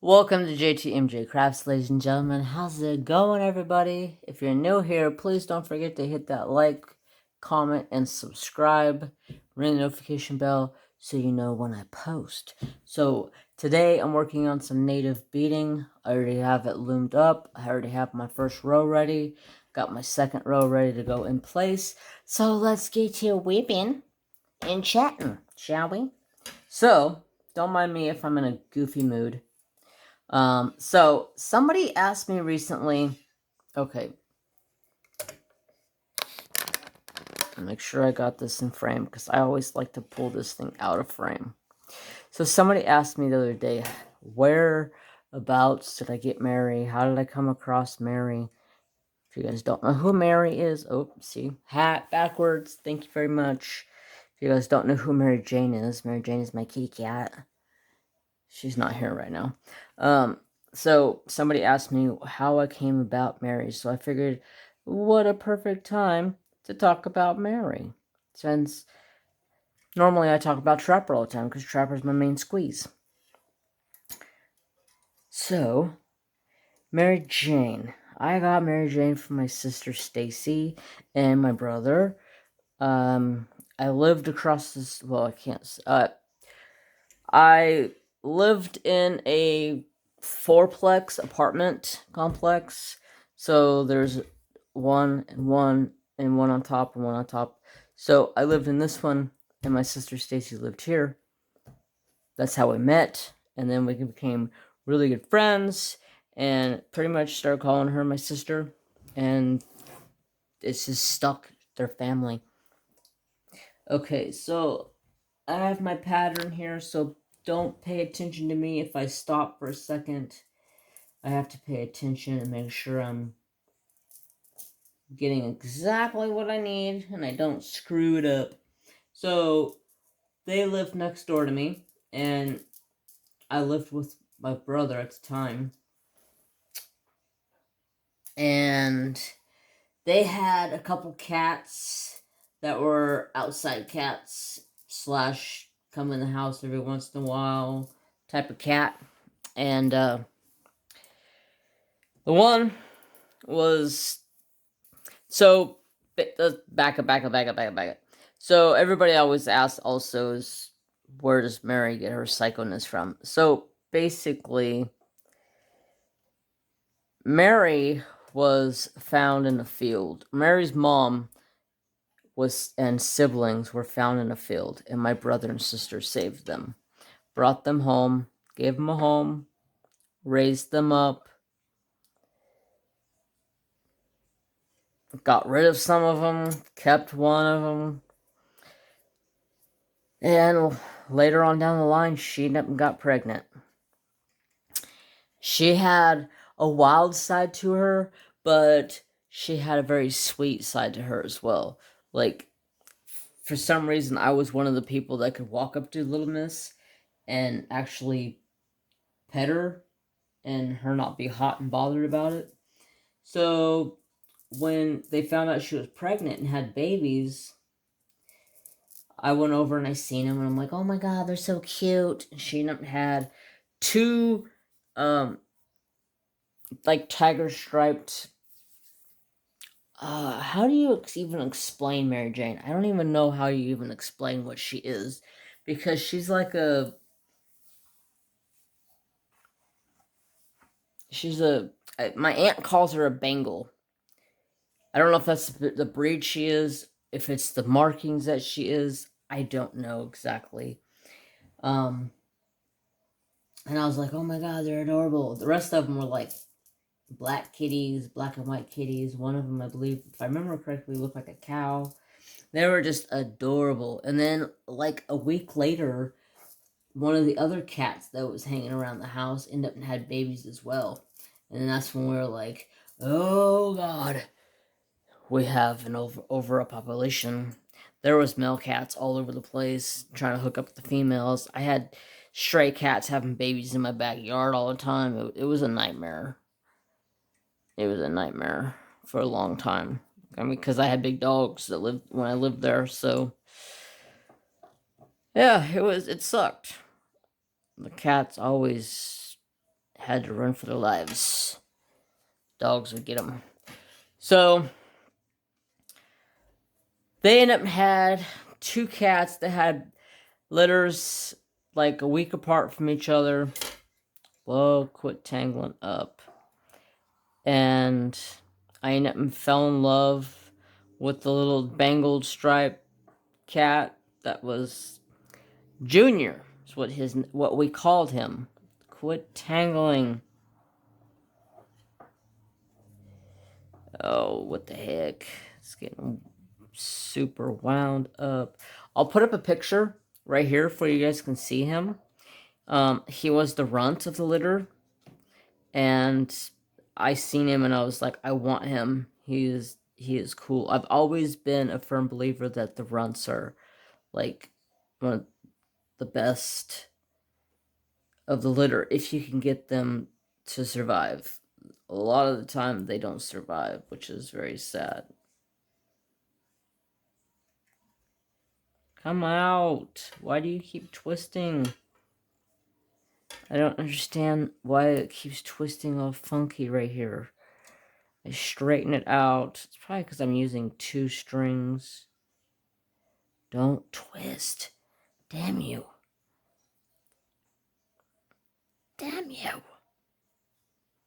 Welcome to JTMJ Crafts, ladies and gentlemen. How's it going, everybody? If you're new here, please don't forget to hit that like, comment, and subscribe. Ring the notification bell so you know when I post. So today I'm working on some native beading. I already have it loomed up. I already have my first row ready. Got my second row ready to go in place. So let's get to whipping and chatting, shall we? So don't mind me if I'm in a goofy mood. So somebody asked me recently, okay, make sure I got this in frame because I always like to pull this thing out of frame. So somebody asked me the other day, whereabouts did I get Mary? How did I come across Mary? If you guys don't know who Mary is, oh, see, hat backwards. Thank you very much. If you guys don't know who Mary Jane is my kitty cat. She's not here right now. So somebody asked me how I came about Mary. So I figured, what a perfect time to talk about Mary. Since normally I talk about Trapper all the time because Trapper's my main squeeze. So, Mary Jane. I got Mary Jane from my sister Stacy and my brother. I lived across this, well, I can't, I lived in a fourplex apartment complex. So there's one and one and one on top and one on top. So I lived in this one and my sister Stacy lived here. That's how we met. And then we became really good friends and pretty much started calling her my sister. And it's just stuck, their family. Okay, so I have my pattern here, so don't pay attention to me if I stop for a second. I have to pay attention and make sure I'm getting exactly what I need and I don't screw it up. So, they lived next door to me, and I lived with my brother at the time. And they had a couple cats that were outside cats slash come in the house every once in a while type of cat. And the one was, so back up. So everybody always asks also is, where does Mary get her psychoness from? So basically, Mary was found in a field. Mary's mom and siblings were found in a field, and my brother and sister saved them, brought them home, gave them a home, raised them up, got rid of some of them, kept one of them, and later on down the line, she got pregnant. She had a wild side to her, but she had a very sweet side to her as well. Like, for some reason, I was one of the people that could walk up to Little Miss and actually pet her and her not be hot and bothered about it. So when they found out she was pregnant and had babies, I went over and I seen them and I'm like, oh my god, they're so cute. And she had two like tiger striped, how do you even explain Mary Jane? I don't even know how you even explain what she is, because she's like my aunt calls her a Bengal. I don't know if that's the breed she is, if it's the markings that she is. I don't know exactly. And I was like, oh my god, they're adorable. The rest of them were like black kitties, black and white kitties. One of them, I believe, if I remember correctly, looked like a cow. They were just adorable. And then, like, a week later, one of the other cats that was hanging around the house ended up and had babies as well. And then that's when we were like, oh god, we have an over a population. There was male cats all over the place trying to hook up with the females. I had stray cats having babies in my backyard all the time. It was a nightmare. It was a nightmare for a long time. I mean, because I had big dogs that lived when I lived there, so yeah, it sucked. The cats always had to run for their lives. Dogs would get them. So they ended up had 2 cats that had litters like a week apart from each other. Whoa, quit tangling up. And I ended up fell in love with the little bangled striped cat that was Junior. Is what we called him. Quit tangling. Oh, what the heck? It's getting super wound up. I'll put up a picture right here for you guys can see him. He was the runt of the litter, and I seen him and I was like, I want him. He is cool. I've always been a firm believer that the runts are like one of the best of the litter if you can get them to survive. A lot of the time they don't survive, which is very sad. Come out. Why do you keep twisting? I don't understand why it keeps twisting all funky right here. I straighten it out. It's probably because I'm using 2 strings. Don't twist. Damn you. Damn you.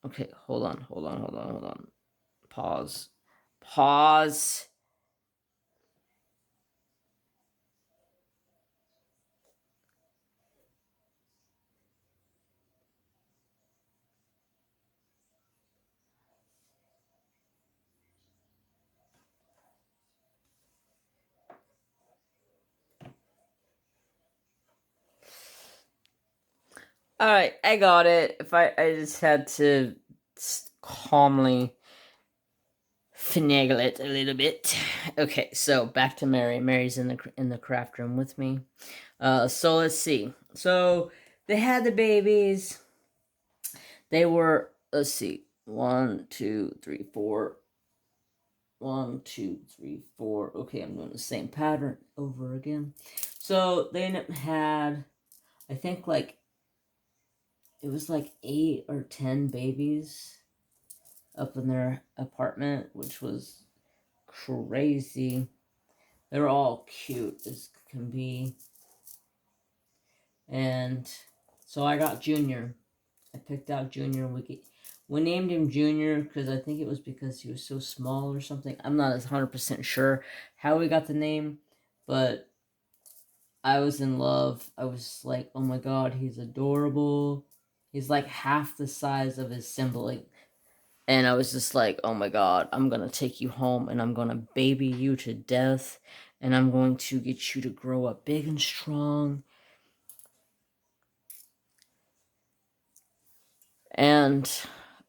Okay, hold on. Pause. Pause. Alright, I got it. I just had to calmly finagle it a little bit. Okay, so back to Mary. Mary's in the craft room with me. So let's see. So they had the babies. They were, let's see, 1, 2, 3, 4. 1, 2, 3, 4. Okay, I'm doing the same pattern over again. So they ended up had, I think like, it was like 8 or 10 babies up in their apartment, which was crazy. They were all cute as can be. And so I got Junior. I picked out Junior. We named him Junior because I think it was because he was so small or something. I'm not 100% sure how we got the name, but I was in love. I was like, oh my god, he's adorable. He's like half the size of his sibling. And I was just like, oh my god, I'm going to take you home and I'm going to baby you to death. And I'm going to get you to grow up big and strong. And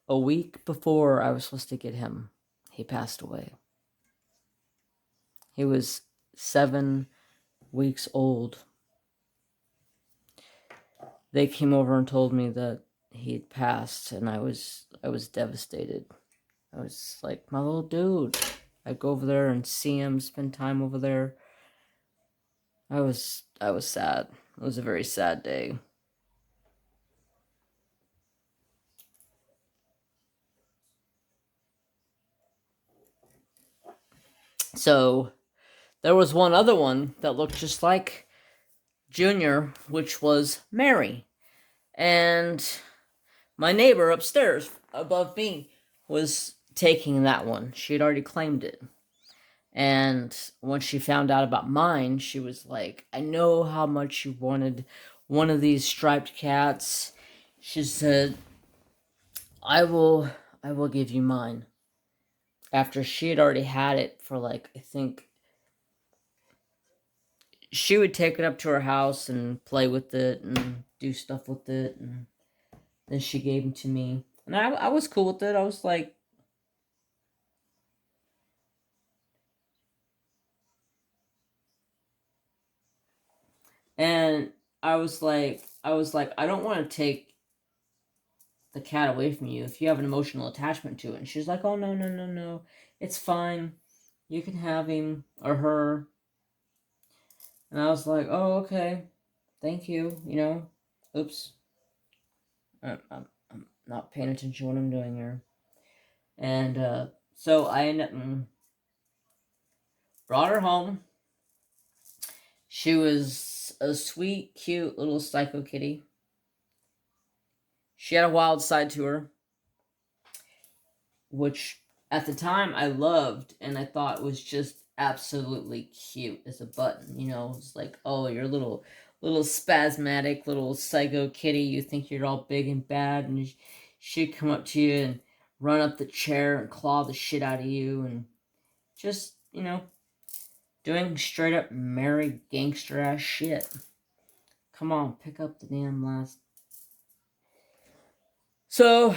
a week before I was supposed to get him, he passed away. He was 7 weeks old. They came over and told me that he had passed, and I was devastated. I was like, my little dude. I'd go over there and see him, spend time over there. I was sad. It was a very sad day. So there was one other one that looked just like Junior, which was Mary. And my neighbor upstairs above me was taking that one. She had already claimed it. And when she found out about mine, she was like, I know how much you wanted one of these striped cats. She said, I will give you mine. After she had already had it for like, I think she would take it up to her house and play with it and do stuff with it, and then she gave him to me. And I was cool with it. I was like, and I was like, I don't want to take the cat away from you if you have an emotional attachment to it. And she's like, oh, no. It's fine. You can have him or her. And I was like, oh, okay. Thank you. Oops. not paying attention to what I'm doing here. And so I ended up brought her home. She was a sweet, cute little psycho kitty. She had a wild side to her, which at the time I loved and I thought was just absolutely cute as a button. It's like, oh, you're a little spasmodic little psycho kitty. You think you're all big and bad, and she'd come up to you and run up the chair and claw the shit out of you, and just, doing straight up merry gangster ass shit. Come on, pick up the damn last. So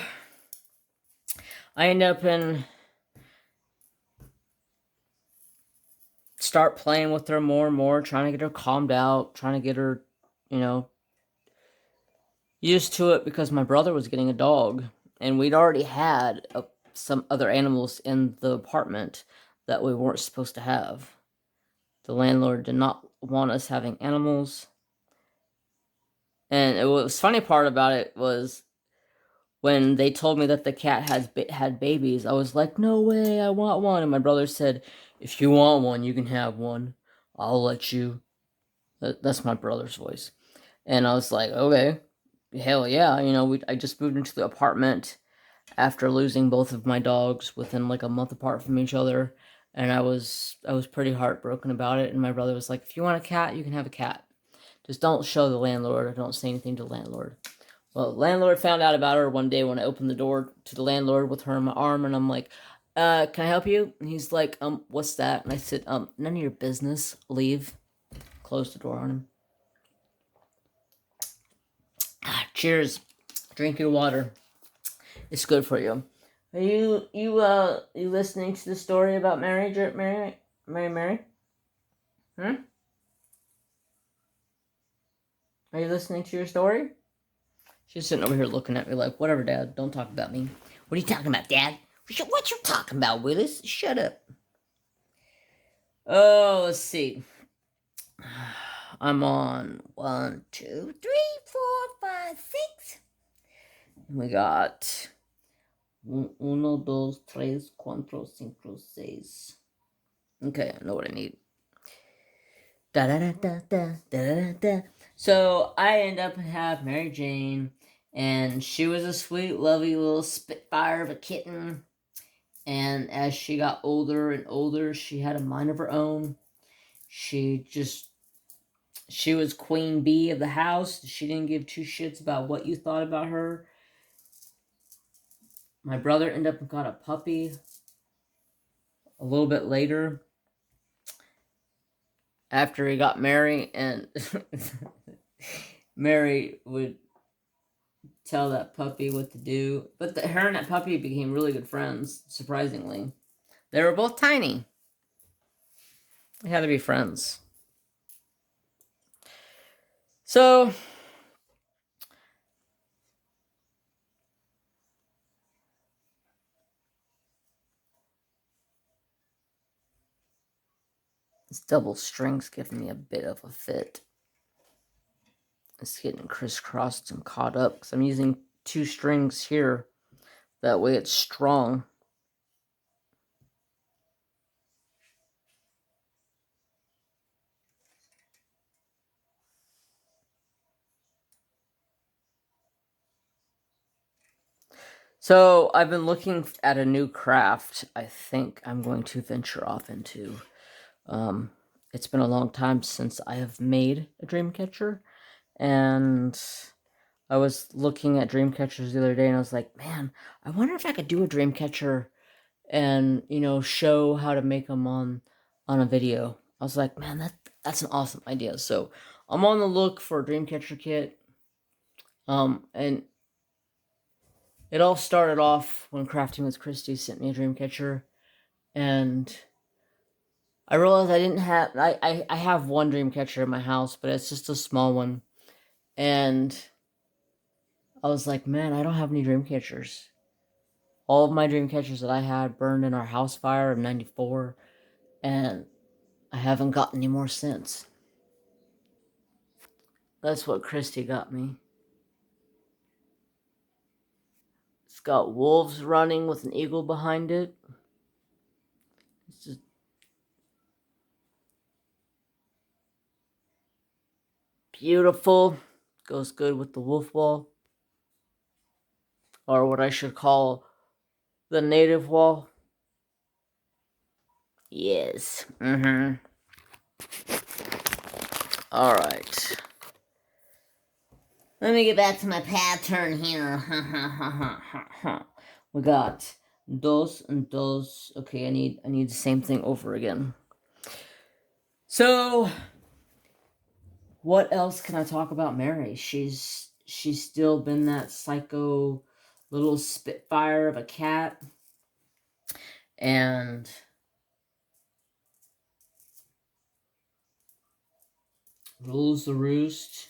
I end up in start playing with her more and more, trying to get her calmed out, trying to get her, used to it, because my brother was getting a dog, and we'd already had some other animals in the apartment that we weren't supposed to have. The landlord did not want us having animals. And what was funny part about it was when they told me that the cat had babies, I was like, no way, I want one. And my brother said, if you want one, you can have one. I'll let you. That's my brother's voice. And I was like, okay, hell yeah. I just moved into the apartment after losing both of my dogs within like a month apart from each other. And I was pretty heartbroken about it. And my brother was like, if you want a cat, you can have a cat. Just don't show the landlord, or don't say anything to the landlord. Well, the landlord found out about her one day when I opened the door to the landlord with her in my arm, and I'm like, can I help you? And he's like, what's that? And I said, none of your business. Leave. Close the door on him. Cheers. Drink your water. It's good for you. Are you listening to the story about Mary? Hmm? Are you listening to your story? She's sitting over here looking at me like, whatever, Dad. Don't talk about me. What are you talking about, Dad? What you talking about, Willis? Shut up. Oh, let's see. I'm on 1, 2, 3, 4, 5, 6. We got 1, 2, 3, 4, 5, 6. Okay, I know what I need. Da da da da da da da. So I end up and have Mary Jane, and she was a sweet, lovely little spitfire of a kitten. And as she got older and older, she had a mind of her own. She was queen bee of the house. She didn't give two shits about what you thought about her. My brother ended up and got a puppy a little bit later after he got Mary, and Mary would tell that puppy what to do. But her and that puppy became really good friends, surprisingly. They were both tiny. They had to be friends. So this double string's giving me a bit of a fit. It's getting crisscrossed and caught up because I'm using 2 strings here. That way it's strong. So I've been looking at a new craft I think I'm going to venture off into. It's been a long time since I have made a dream catcher, and I was looking at dream catchers the other day, and I was like, man, I wonder if I could do a dream catcher and, show how to make them on a video. I was like, man, that's an awesome idea. So I'm on the look for a dream catcher kit. And it all started off when Crafting with Christy sent me a dream catcher, and I realized I didn't have, I have one dream catcher in my house, but it's just a small one. And I was like, man, I don't have any dream catchers. All of my dream catchers that I had burned in our house fire of 94, and I haven't gotten any more since. That's what Christy got me. got wolves running with an eagle behind it. It's just beautiful. Goes good with the wolf wall. Or what I should call the native wall. Yes. Alright. Let me get back to my pattern here. We got dos and dos. Okay, I need the same thing over again. So, what else can I talk about Mary? She's still been that psycho little spitfire of a cat. And rules the roost.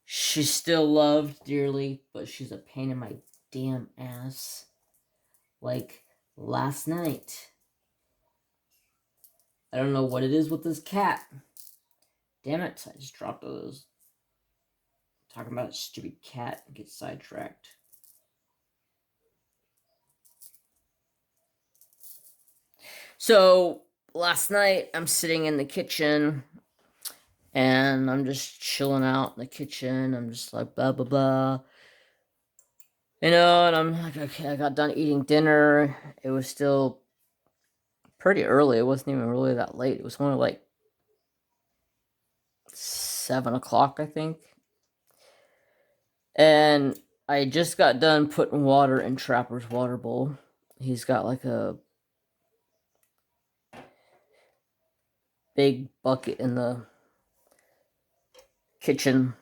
She's still loved dearly, but she's a pain in my damn ass. Like last night. I don't know what it is with this cat. Damn it, I just dropped those. Talking about a stupid cat and get sidetracked. So, last night, I'm sitting in the kitchen, and I'm just chilling out in the kitchen. I'm just like, blah, blah, blah. You know, and I'm like, okay, I got done eating dinner. It was still pretty early. It wasn't even really that late. It was only like 7 o'clock, I think. And I just got done putting water in Trapper's water bowl. He's got like a big bucket in the kitchen.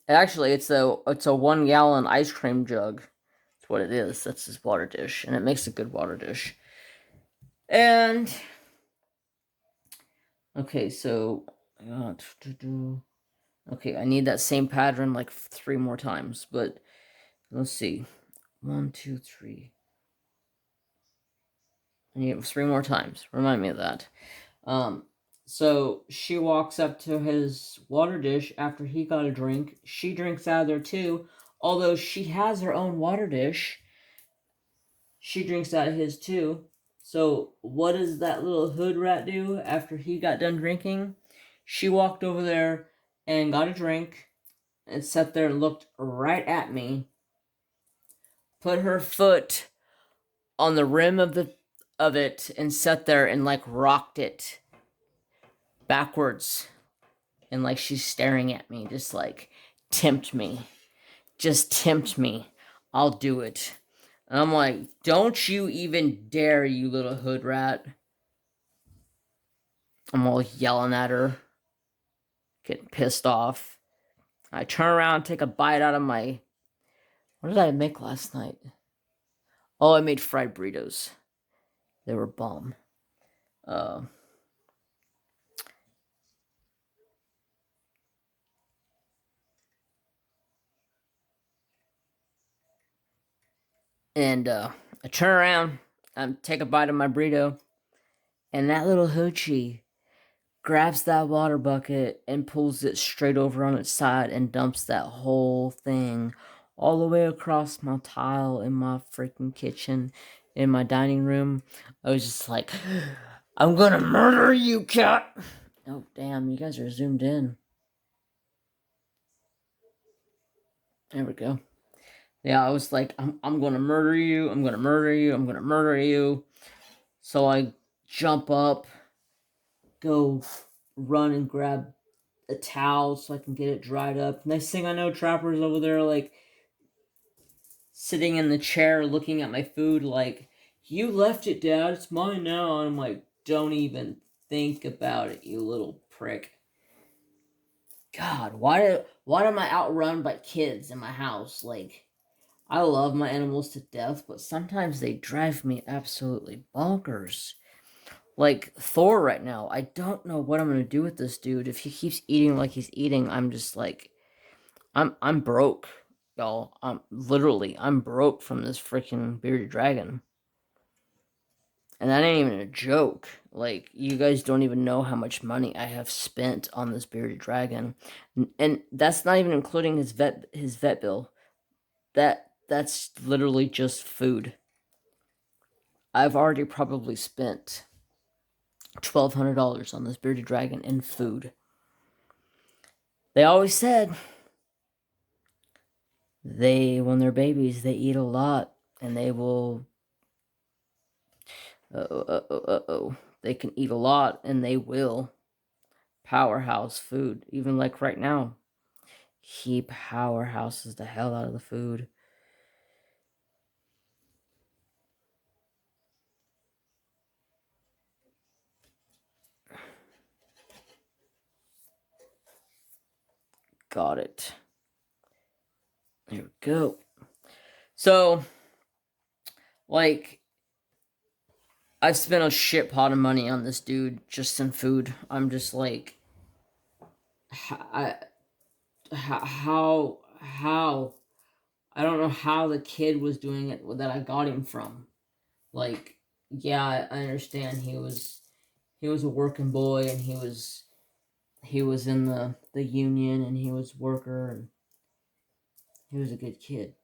Actually, it's a 1 gallon ice cream jug. That's what it is. That's his water dish, and it makes a good water dish. And okay, so okay, I need that same pattern like 3 more times, but let's see. 1, 2, 3. I need it 3 more times. Remind me of that. So she walks up to his water dish after he got a drink. She drinks out of there too. Although she has her own water dish, she drinks out of his too. So what does that little hood rat do after he got done drinking? She walked over there and got a drink and sat there and looked right at me. Put her foot on the rim of it and sat there and like rocked it backwards, and like she's staring at me, just like, tempt me, just tempt me, I'll do it. And I'm like, don't you even dare, you little hood rat. I'm all yelling at her, getting pissed off. I turn around, take a bite out of my, what did I make last night? Oh, I made fried burritos. They were bomb. And I turn around, I take a bite of my burrito, and that little hoochie grabs that water bucket and pulls it straight over on its side and dumps that whole thing all the way across my tile in my freaking kitchen, in my dining room. I was just like, I'm gonna murder you, cat. Oh, damn, you guys are zoomed in. There we go. Yeah, I was like, I'm gonna murder you, I'm gonna murder you, I'm gonna murder you. So I jump up, go run and grab a towel so I can get it dried up. Next thing I know, Trapper's over there, like, sitting in the chair looking at my food like, you left it, Dad, it's mine now. And I'm like, don't even think about it, you little prick. God, why am I outrun by kids in my house? Like, I love my animals to death, but sometimes they drive me absolutely bonkers. Like Thor right now, I don't know what I'm gonna do with this dude. If he keeps eating like he's eating, I'm just like, I'm broke, y'all. I'm broke from this freaking bearded dragon. And that ain't even a joke. Like, you guys don't even know how much money I have spent on this bearded dragon. And that's not even including his vet bill. that's literally just food. I've already probably spent $1,200 on this bearded dragon in food. They always said when they're babies, they eat a lot, and they will. They can eat a lot, and they will powerhouse food. Even like right now, he powerhouses the hell out of the food. Got it. There we go. So, like, I've spent a shit pot of money on this dude just in food. I'm just like, how? I don't know how the kid was doing it that I got him from. Like, yeah, I understand he was a working boy, and he was in the union, and he was a worker, and he was a good kid.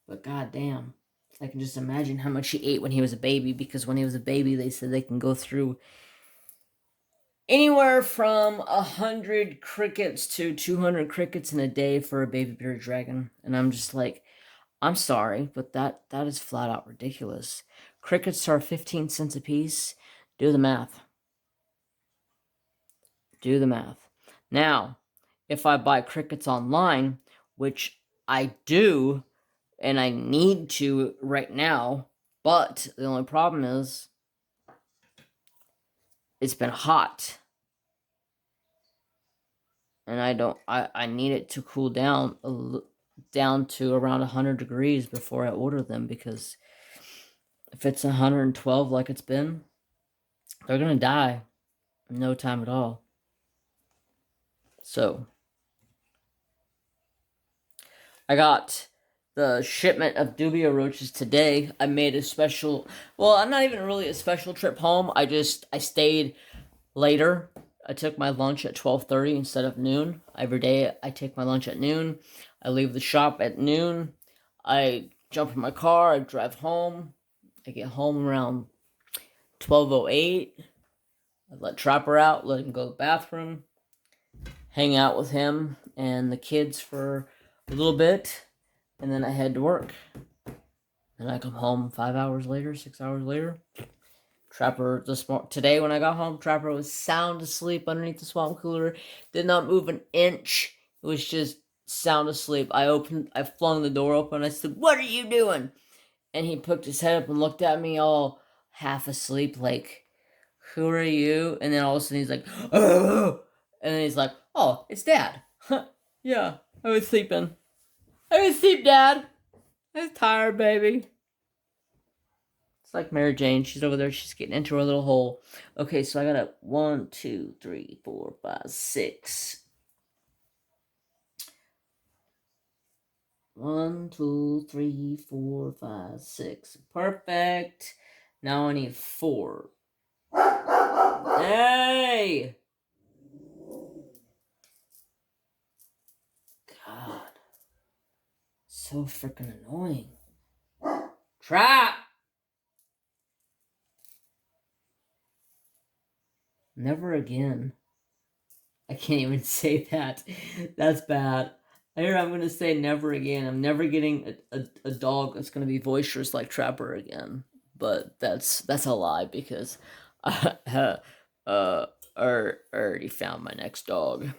But goddamn, I can just imagine how much he ate when he was a baby, because when he was a baby, they said they can go through anywhere from 100 crickets to 200 crickets in a day for a baby bearded dragon. And I'm just like, I'm sorry, but that is flat out ridiculous. Crickets are 15 cents a piece. Do the math. Do the math. Now, if I buy crickets online, which I do, and I need to right now, but the only problem is it's been hot. And I need it to cool down to around 100 degrees before I order them, because if it's 112 like it's been, they're gonna die in no time at all. So I got the shipment of dubia roaches today. I made a special, well, I'm not even really a special trip home. I stayed later. I took my lunch at 12:30 instead of noon. Every day I take my lunch at noon. I leave the shop at noon. I jump in my car. I drive home. I get home around 12:08. I let Trapper out, let him go to the bathroom, hang out with him and the kids for a little bit, and then I head to work. And I come home 5 hours later, 6 hours later. Trapper, today when I got home, Trapper was sound asleep underneath the swamp cooler. Did not move an inch. It was just sound asleep. I flung the door open. I said, "What are you doing?" And he poked his head up and looked at me all half asleep, like, "Who are you?" And then all of a sudden he's like, "Oh!" And then he's like, "Oh, it's Dad." Yeah, I was sleeping. I was asleep, Dad. I was tired, baby. It's like Mary Jane. She's over there. She's getting into her little hole. Okay, so I got a 1, 2, 3, 4, 5, 6. 1, 2, 3, 4, 5, 6. Perfect. Now I need 4. Hey! God. So freaking annoying. Trap! Never again. I can't even say that. That's bad. I'm going to say never again. I'm never getting a dog that's going to be boisterous like Trapper again. But that's a lie, because I already found my next dog.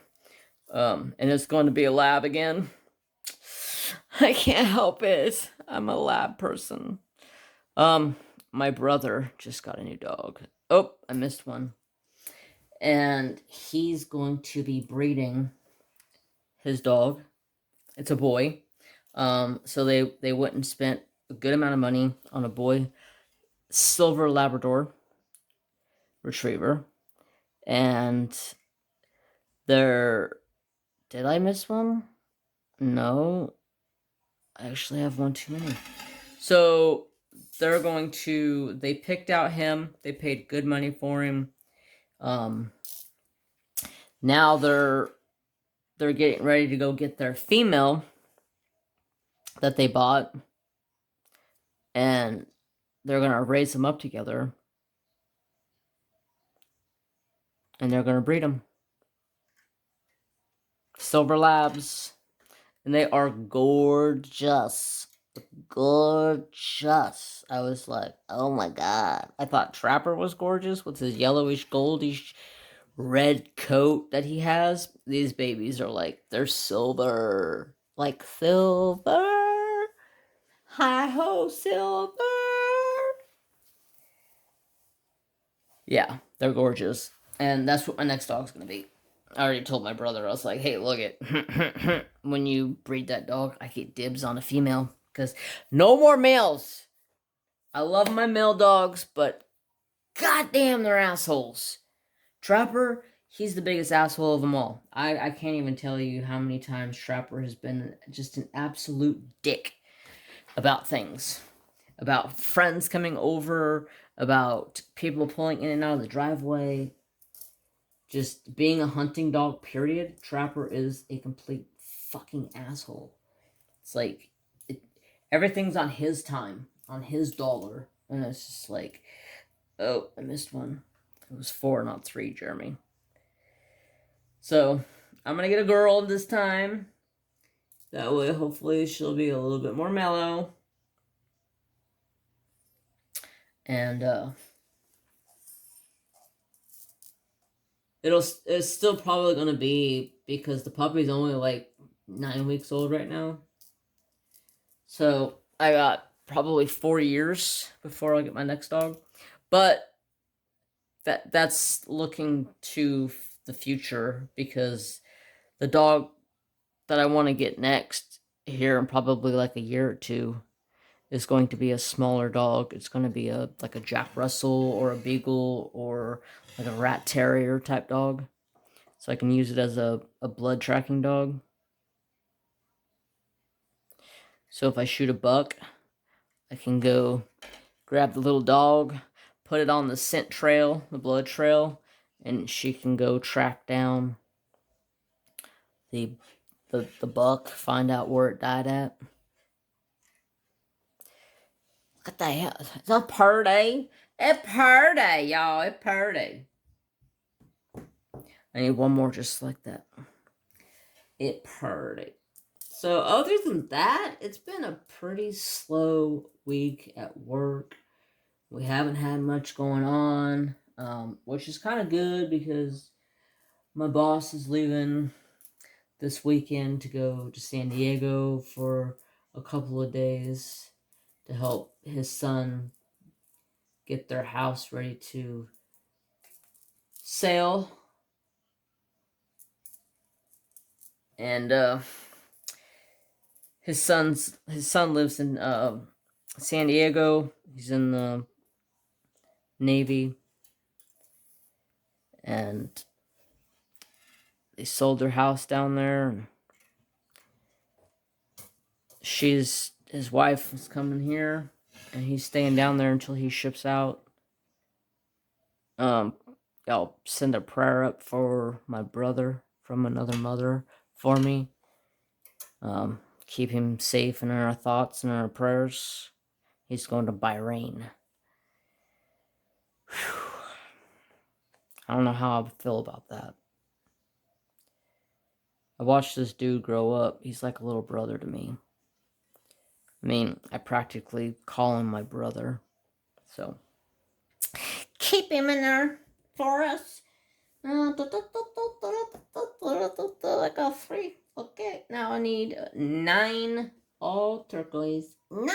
And it's going to be a lab again. I can't help it. I'm a lab person. My brother just got a new dog. Oh, I missed one. And he's going to be breeding his dog. It's a boy. So they went and spent a good amount of money on a boy silver Labrador retriever. And did I miss one? No. I actually have one too many. So they picked out him. They paid good money for him. Now they're getting ready to go get their female. that they bought, and they're going to raise them up together, and they're going to breed them. Silver Labs. And they are gorgeous. Gorgeous. I was like, oh my god. I thought Trapper was gorgeous with his yellowish, goldish, red coat that he has. These babies are like, they're silver. Like silver. Hi ho, silver. Yeah, they're gorgeous. And that's what my next dog's gonna be. I already told my brother, I was like, hey, look it. When you breed that dog, I get dibs on a female. Because no more males. I love my male dogs, but goddamn, they're assholes. Trapper, he's the biggest asshole of them all. I can't even tell you how many times Trapper has been just an absolute dick about things. About friends coming over, about people pulling in and out of the driveway. Just being a hunting dog, period. Trapper is a complete fucking asshole. It's like, everything's on his time, on his dollar. And it's just like, oh, I missed one. It was 4, not 3, Jeremy. So, I'm going to get a girl this time. That way, hopefully, she'll be a little bit more mellow. And, it's still probably going to be, because the puppy's only like 9 weeks old right now. So I got probably 4 years before I get my next dog. But that's looking to the future, because the dog that I want to get next here in probably like a year or 2 is going to be a smaller dog. It's going to be like a Jack Russell or a Beagle or like a Rat Terrier type dog. So I can use it as a blood tracking dog. So if I shoot a buck, I can go grab the little dog, put it on the scent trail, the blood trail, and she can go track down the buck, find out where it died at. What the hell? It's a party. It's party, y'all. It's party. I need one more just like that. It party. So other than that, it's been a pretty slow week at work. We haven't had much going on, which is kind of good because my boss is leaving this weekend to go to San Diego for a couple of days to help his son get their house ready to sell. And his son lives in San Diego. He's in the Navy, and they sold their house down there. And his wife is coming here, and he's staying down there until he ships out. I'll send a prayer up for my brother from another mother for me. Keep him safe in our thoughts and our prayers. He's going to Bahrain. Whew. I don't know how I feel about that. I watched this dude grow up. He's like a little brother to me. I mean, I practically call him my brother. So, keep him in there for us. I got 3. Okay, now I need 9 all turquoise. 9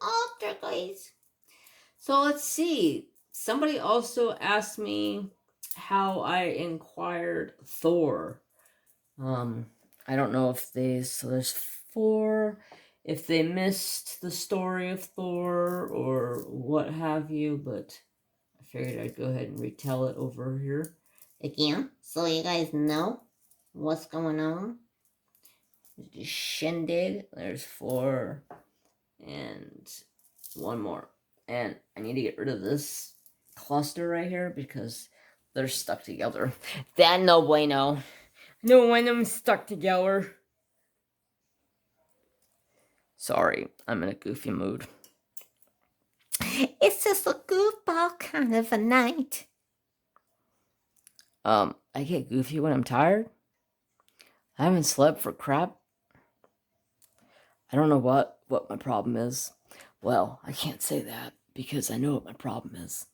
all turquoise. So let's see. Somebody also asked me how I inquired Thor. I don't know if so there's 4. If they missed the story of Thor or what have you, but I figured I'd go ahead and retell it over here again, so you guys know what's going on. There's the shindig. There's 4 and 1 more. And I need to get rid of this cluster right here because they're stuck together. That no bueno. No bueno, I'm stuck together. Sorry, I'm in a goofy mood. It's just a goofball kind of a night. I get goofy when I'm tired. I haven't slept for crap. I don't know what my problem is. Well, I can't say that because I know what my problem is.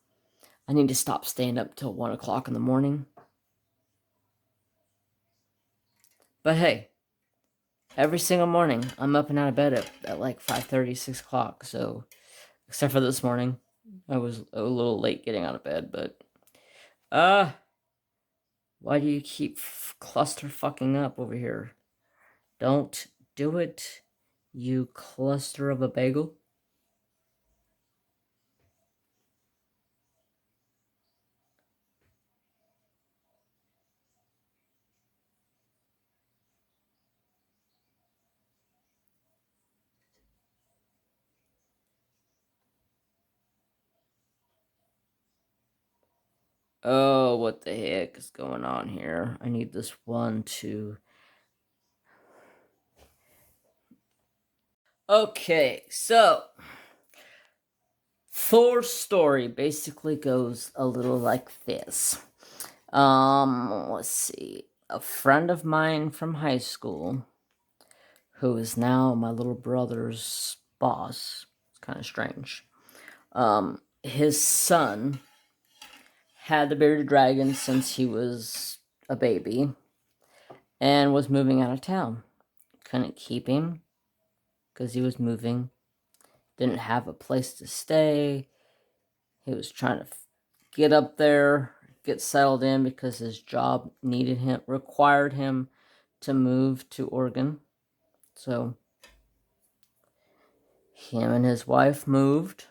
I need to stop staying up till 1 o'clock in the morning. But hey, every single morning I'm up and out of bed at like 5:30, 6 o'clock. So, except for this morning, I was a little late getting out of bed. But why do you keep cluster fucking up over here? Don't do it, you cluster of a bagel. Oh, what the heck is going on here? I need this one to... Okay, so Thor's story basically goes a little like this. Let's see. A friend of mine from high school, who is now my little brother's boss, it's kind of strange. His son had the bearded dragon since he was a baby and was moving out of town. Couldn't keep him because he was moving. Didn't have a place to stay. He was trying to get up there, get settled in because his job required him to move to Oregon. So him and his wife moved,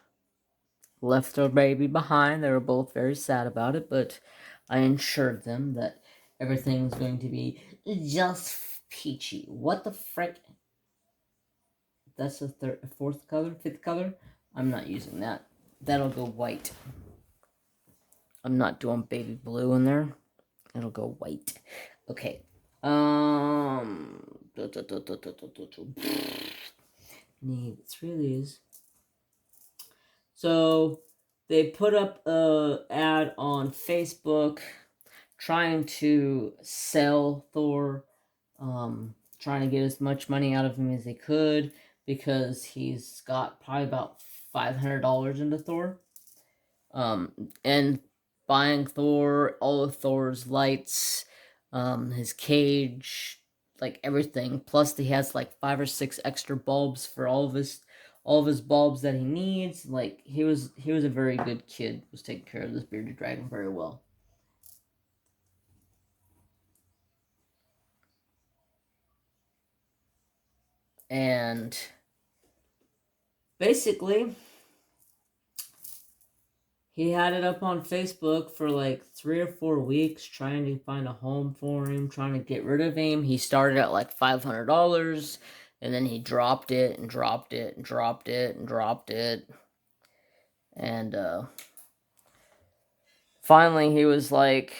left their baby behind. They were both very sad about it, but I assured them that everything's going to be just peachy. What the frick? That's the fourth color, fifth color? I'm not using that. That'll go white. I'm not doing baby blue in there. It'll go white. Okay. Nee, this really is. So they put up a ad on Facebook trying to sell Thor, trying to get as much money out of him as they could because he's got probably about $500 into Thor. And buying Thor, all of Thor's lights, his cage, like everything. Plus, he has like 5 or 6 extra bulbs for all of his bulbs that he needs. Like he was a very good kid. Was taking care of this bearded dragon very well. And basically, he had it up on Facebook for like 3 or 4 weeks, trying to find a home for him, trying to get rid of him. He started at like $500, and then he dropped it and dropped it and dropped it and dropped it. And finally he was like,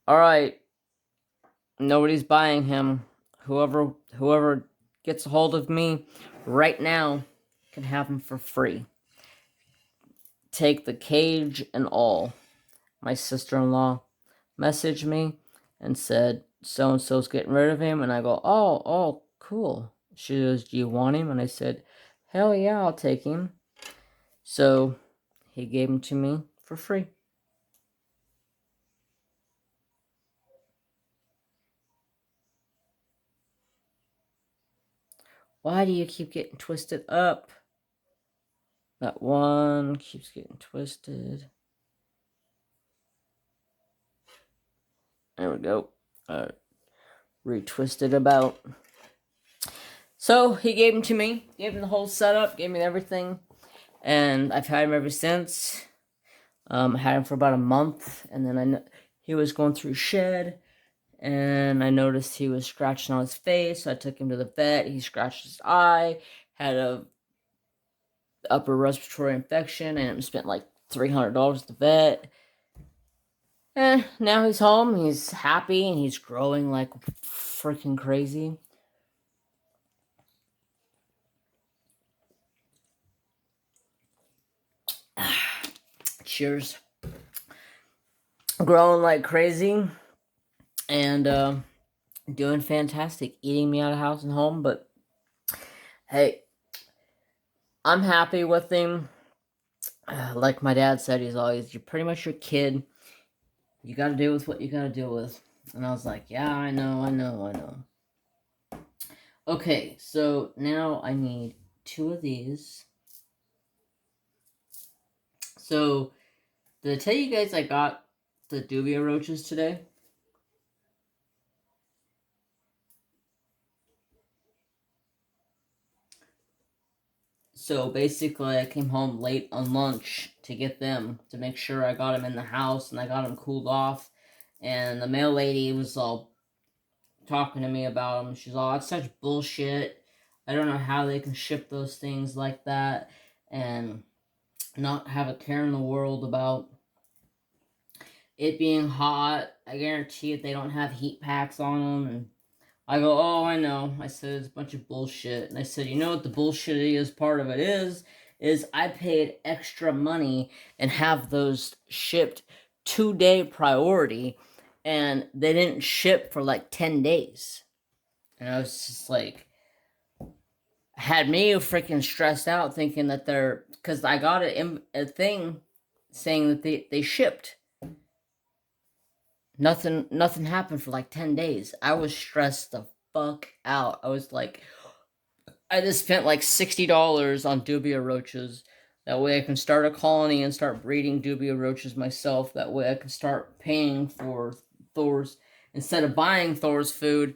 all right, nobody's buying him. Whoever gets a hold of me right now can have him for free. Take the cage and all. My sister-in-law messaged me and said, so-and-so's getting rid of him. And I go, oh, cool. She goes, do you want him? And I said, hell yeah, I'll take him. So he gave him to me for free. Why do you keep getting twisted up? That one keeps getting twisted. There we go. Retwisted about. So he gave him to me. Gave him the whole setup. Gave me everything. And I've had him ever since. I had him for about a month. And then he was going through shed. And I noticed he was scratching on his face. So I took him to the vet. He scratched his eye. Had a upper respiratory infection. And spent like $300 at the vet. And now he's home. He's happy. And he's growing like freaking crazy. Cheers. Growing like crazy and doing fantastic. Eating me out of house and home, but hey, I'm happy with him. Like my dad said, he's always, you're pretty much your kid. You gotta deal with what you gotta deal with. And I was like, yeah, I know. Okay, so now I need 2 of these. So, did I tell you guys I got the dubia roaches today? So basically, I came home late on lunch to get them, to make sure I got them in the house and I got them cooled off. And the mail lady was all talking to me about them. She's all, that's such bullshit. I don't know how they can ship those things like that and not have a care in the world about it being hot. I guarantee if they don't have heat packs on them. And I go, oh, I know. I said, it's a bunch of bullshit. And I said, you know what the bullshittiest part of it is I paid extra money and have those shipped 2-day priority, and they didn't ship for like 10 days. And I was just like, had me freaking stressed out thinking that they're, because I got a thing saying that they shipped. Nothing happened for like 10 days. I was stressed the fuck out. I was like, I just spent like $60 on dubia roaches. That way I can start a colony and start breeding dubia roaches myself. That way I can start paying for Thor's. Instead of buying Thor's food,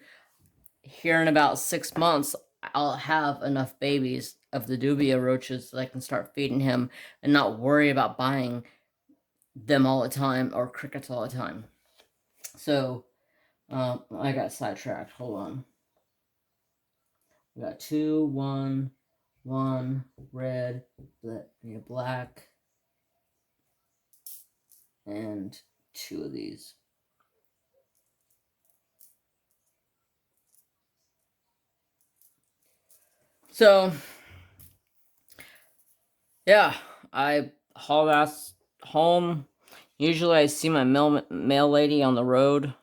here in about 6 months, I'll have enough babies of the dubia roaches that I can start feeding him and not worry about buying them all the time or crickets all the time. So, I got sidetracked. Hold on. We got 2, 1, red, black, and 2 of these. So, yeah, I haul ass home. Usually I see my mail lady on the road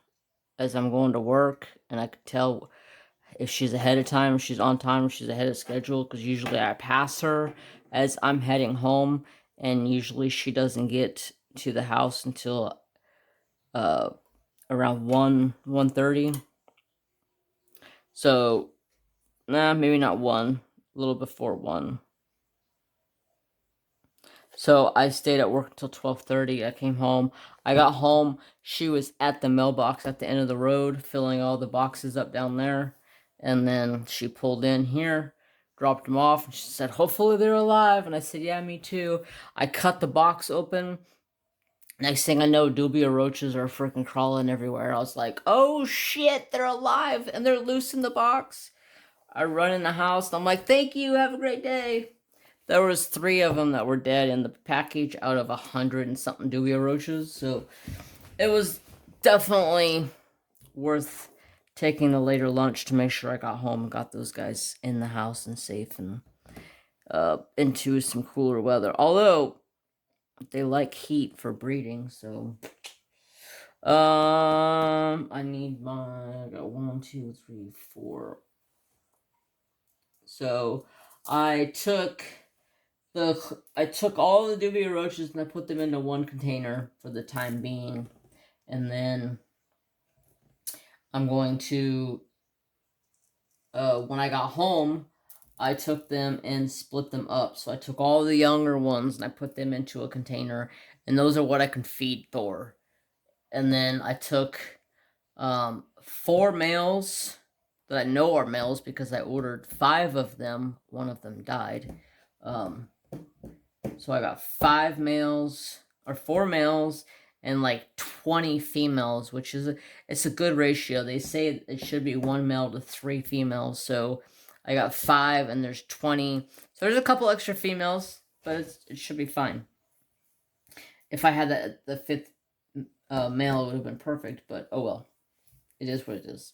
as I'm going to work, and I could tell if she's ahead of time, if she's on time, if she's ahead of schedule, because usually I pass her as I'm heading home, and usually she doesn't get to the house until around 1:30. So, maybe not 1, a little before 1. So I stayed at work until 12:30. I came home. I got home. She was at the mailbox at the end of the road, filling all the boxes up down there. And then she pulled in here, dropped them off, and she said, hopefully they're alive. And I said, yeah, me too. I cut the box open. Next thing I know, dubia roaches are freaking crawling everywhere. I was like, oh shit, they're alive and they're loose in the box. I run in the house and I'm like, thank you, have a great day. There was 3 of them that were dead in the package out of 100 and something dubia roaches. So it was definitely worth taking the later lunch to make sure I got home and got those guys in the house and safe and into some cooler weather. Although they like heat for breeding, so I need I got 1, 2, 3, 4. So I took all the dubia roaches and I put them into one container for the time being, and then I'm going to when I got home, I took them and split them up. So I took all the younger ones and I put them into a container, and those are what I can feed Thor. And then I took 4 males that I know are males because I ordered 5 of them. 1 of them died. So I got 5 males or 4 males and like 20 females, which is it's a good ratio. They say it should be 1 male to 3 females. So I got 5 and there's 20. So there's a couple extra females, but it should be fine. If I had the 5th male, it would have been perfect, but oh well. It is what it is.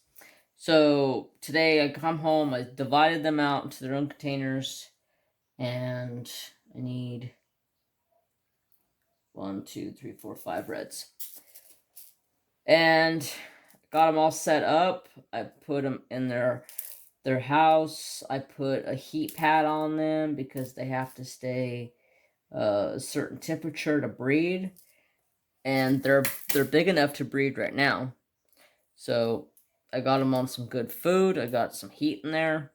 So today I come home, I divided them out into their own containers, and I need 1, 2, 3, 4, 5 reds. And got them all set up. I put them in their house. I put a heat pad on them because they have to stay a certain temperature to breed. And they're big enough to breed right now. So I got them on some good food. I got some heat in there.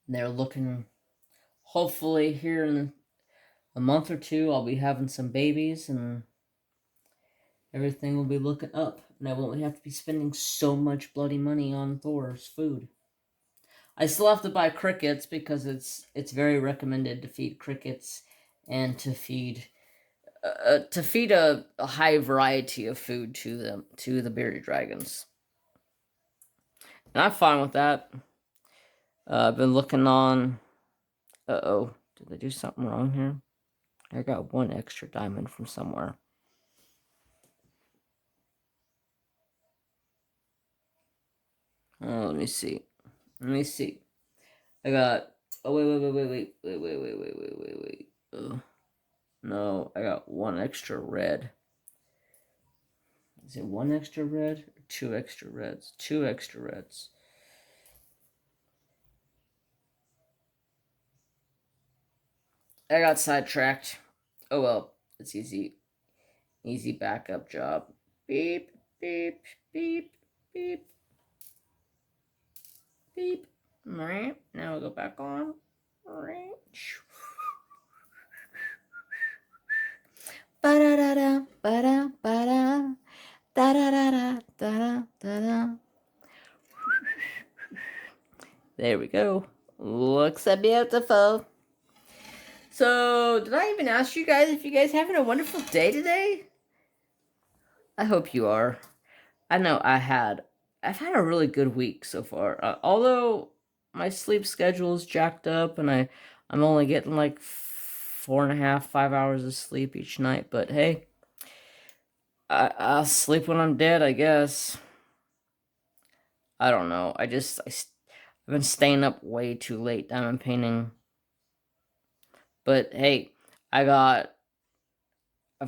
And they're looking, hopefully here in a month or two, I'll be having some babies and everything will be looking up. And I won't have to be spending so much bloody money on Thor's food. I still have to buy crickets because it's very recommended to feed crickets and to feed a high variety of food to the bearded dragons. And I'm fine with that. I've been looking on. Uh-oh. Did I do something wrong here? I got one extra diamond from somewhere. Oh, let me see. I got. Oh, wait. No, I got one extra red. Is it one extra red or two extra reds? Two extra reds. I got sidetracked. Oh well, it's easy. Easy backup job. Beep, beep, beep, beep, beep. Alright, now we'll go back on. Alright. Ba-da-da-da, ba-da, da-da-da-da, da-da-da-da. There we go. Looks so beautiful. So, did I even ask you guys if you guys having a wonderful day today? I hope you are. I know I've had a really good week so far. Although my sleep schedule is jacked up and I'm only getting like 4.5, 5 hours of sleep each night. But hey, I'll sleep when I'm dead, I guess. I don't know. I've been staying up way too late diamond painting. But hey, I've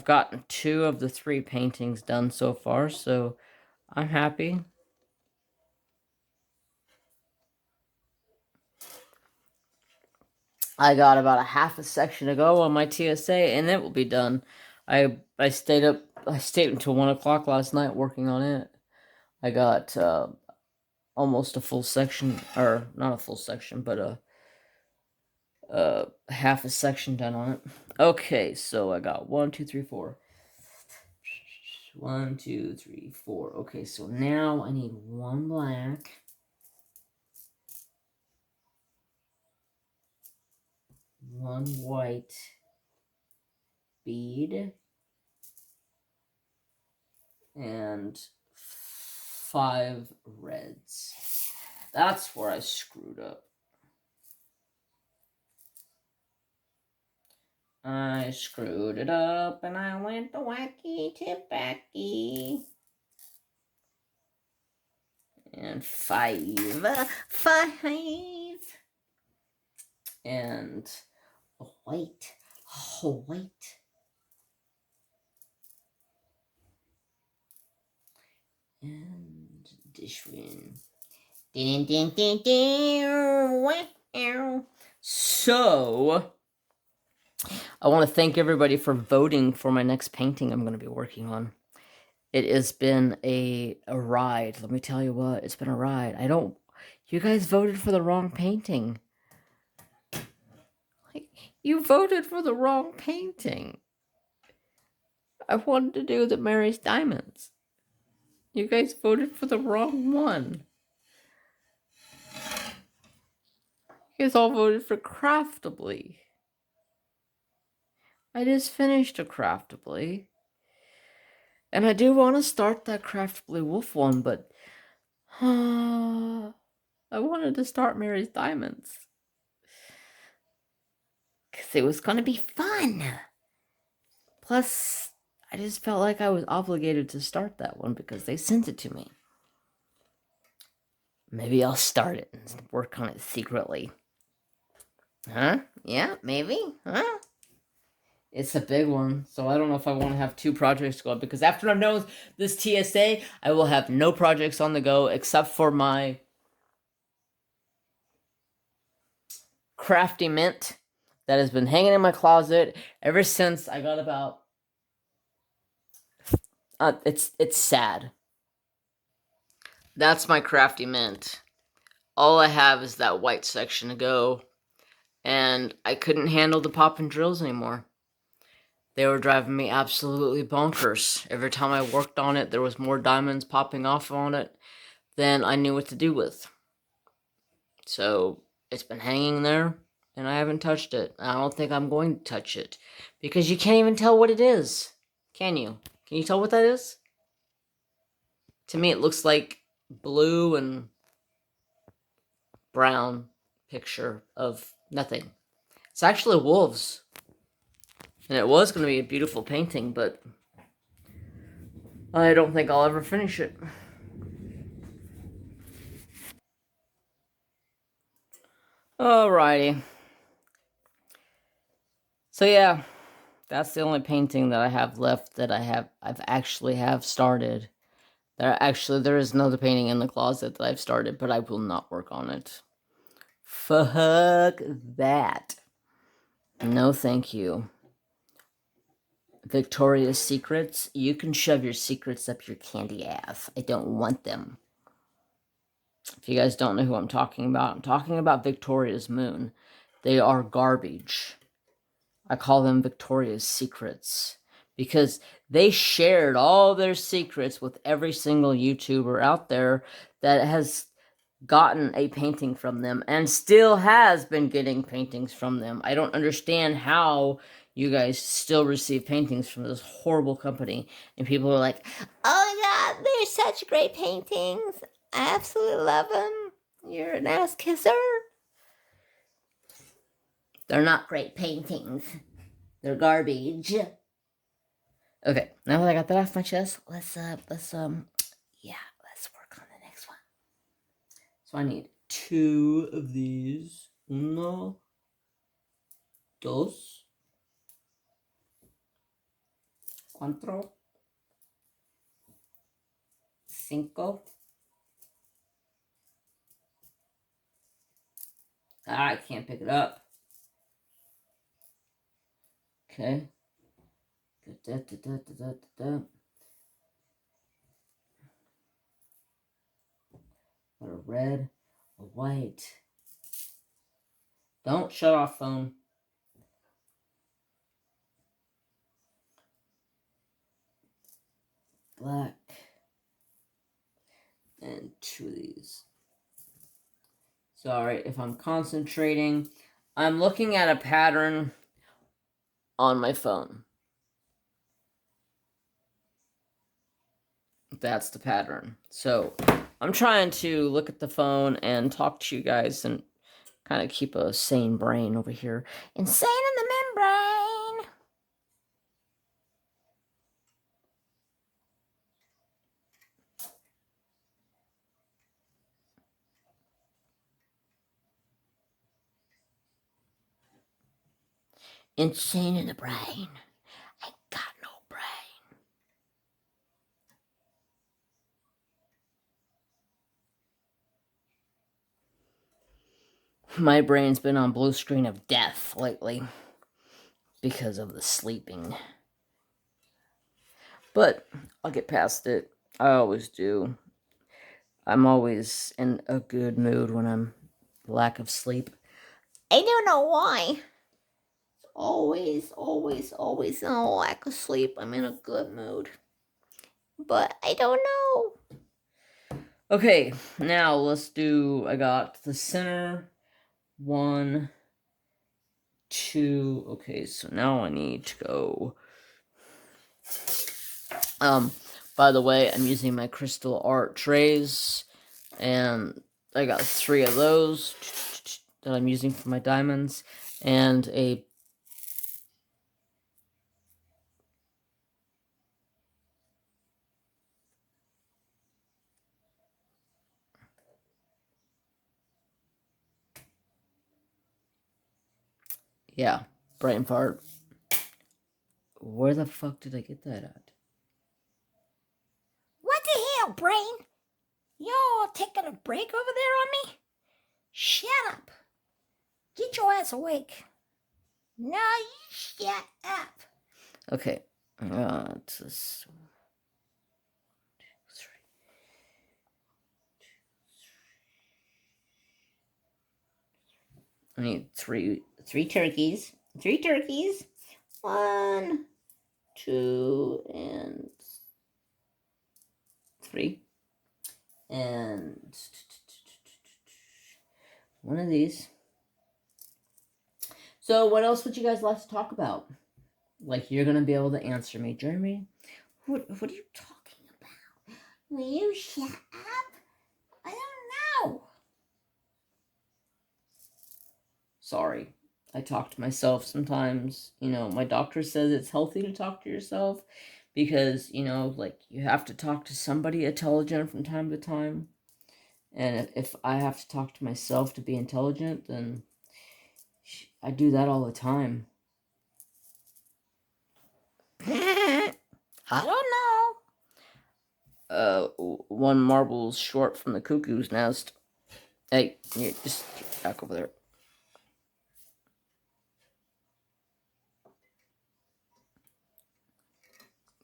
gotten 2 of the 3 paintings done so far, so I'm happy. I got about a half a section to go on my TSA, and it will be done. I stayed until 1 o'clock last night working on it. I got almost a full section, or not a full section, but half a section done on it. Okay, so I got 1, 2, 3, 4. 1, 2, 3, 4. Okay, so now I need 1 black. 1 white bead. And 5 reds. That's where I screwed up. I screwed it up and I went the wacky tipacky. And 5. And a white. Oh, white. And this one. So, I want to thank everybody for voting for my next painting I'm going to be working on. It has been a ride. Let me tell you what, it's been a ride. You guys voted for the wrong painting. You voted for the wrong painting. I wanted to do the Mary's Diamonds. You guys voted for the wrong one. You guys all voted for Craftably. I just finished a Craftably. And I do want to start that Craftably Wolf one, but I wanted to start Mary's Diamonds. Because it was going to be fun. Plus, I just felt like I was obligated to start that one because they sent it to me. Maybe I'll start it and work on it secretly. Huh? Yeah, maybe? Huh? It's a big one, so I don't know if I want to have 2 projects go up, because after I'm done with this TSA, I will have no projects on the go except for my crafty mint that has been hanging in my closet ever since I got about it's sad. That's my crafty mint. All I have is that white section to go, and I couldn't handle the pop and drills anymore. They were driving me absolutely bonkers. Every time I worked on it, there was more diamonds popping off on it than I knew what to do with. So it's been hanging there, and I haven't touched it. I don't think I'm going to touch it, because you can't even tell what it is. Can you? Can you tell what that is? To me, it looks like blue and brown picture of nothing. It's actually wolves. And it was going to be a beautiful painting, but I don't think I'll ever finish it. Alrighty. So yeah, that's the only painting that I have left that I've actually have started. There is another painting in the closet that I've started, but I will not work on it. Fuck that. No, thank you. Victoria's Secrets. You can shove your secrets up your candy ass. I don't want them. If you guys don't know who I'm talking about Victoria's Moon. They are garbage. I call them Victoria's Secrets because they shared all their secrets with every single YouTuber out there that has gotten a painting from them and still has been getting paintings from them. I don't understand how you guys still receive paintings from this horrible company. And people are like, oh my god, they're such great paintings. I absolutely love them. You're an ass kisser. They're not great paintings. They're garbage. Okay, now that I got that off my chest, let's work on the next one. So I need 2 of these. Uno, dos, cuatro, cinco. I can't pick it up. Okay. Da, da, da, da, da, da. Got a red, a white. Don't shut off, phone. Black. And 2 of these. Sorry if I'm concentrating. I'm looking at a pattern on my phone. That's the pattern. So I'm trying to look at the phone and talk to you guys and kind of keep a sane brain over here. Insane in the membrane. Insane in the brain. I got no brain. My brain's been on blue screen of death lately because of the sleeping. But I'll get past it. I always do. I'm always in a good mood when I'm lack of sleep. I don't know why. Always in a lack of sleep. I'm in a good mood. But I don't know. Okay, now let's do, I got the center, 1, 2, okay, so now I need to go, by the way, I'm using my crystal art trays, and I got 3 of those that I'm using for my diamonds, and a yeah, brain fart. Where the fuck did I get that at? What the hell, brain? Y'all taking a break over there on me? Shut up. Get your ass awake. No, you shut up. Okay. It's this. I need three turkeys. 3 turkeys. 1, 2, and 3. And one of these. So what else would you guys like to talk about? Like, you're gonna be able to answer me, Jeremy. What are you talking about? Will you shut up? I don't know. Sorry. I talk to myself sometimes. You know, my doctor says it's healthy to talk to yourself because, you know, like, you have to talk to somebody intelligent from time to time. And if I have to talk to myself to be intelligent, then I do that all the time. I don't know. One marble's short from the cuckoo's nest. Hey, you just get back over there.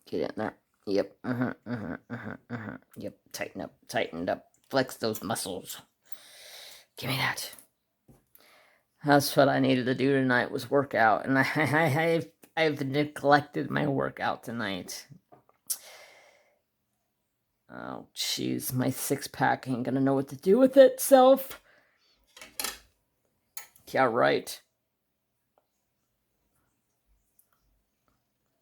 Get in there. Yep. Yep. Tighten up. Flex those muscles. Give me that. That's what I needed to do tonight, was work out, and I've neglected my workout tonight. Oh, jeez, my 6-pack ain't gonna know what to do with itself. Yeah, right.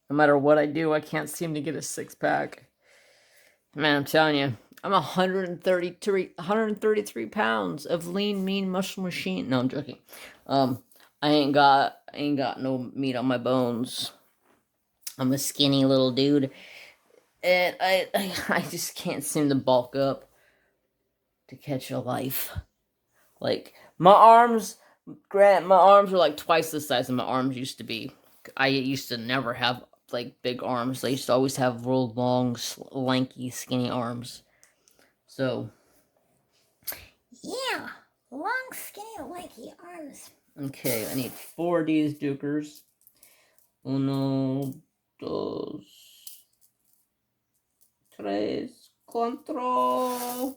No matter what I do, I can't seem to get a 6-pack. Man, I'm telling you, I'm 133 pounds of lean, mean muscle machine. No, I'm joking. I ain't got no meat on my bones. I'm a skinny little dude, and I just can't seem to bulk up to catch a life. Like, my arms are like twice the size of my arms used to be. I used to never have like big arms. I used to always have real long, lanky, skinny arms. So, yeah, long, skinny, lanky arms. Okay, I need 4 of these dukers. 1, 2, 3, 4, 5.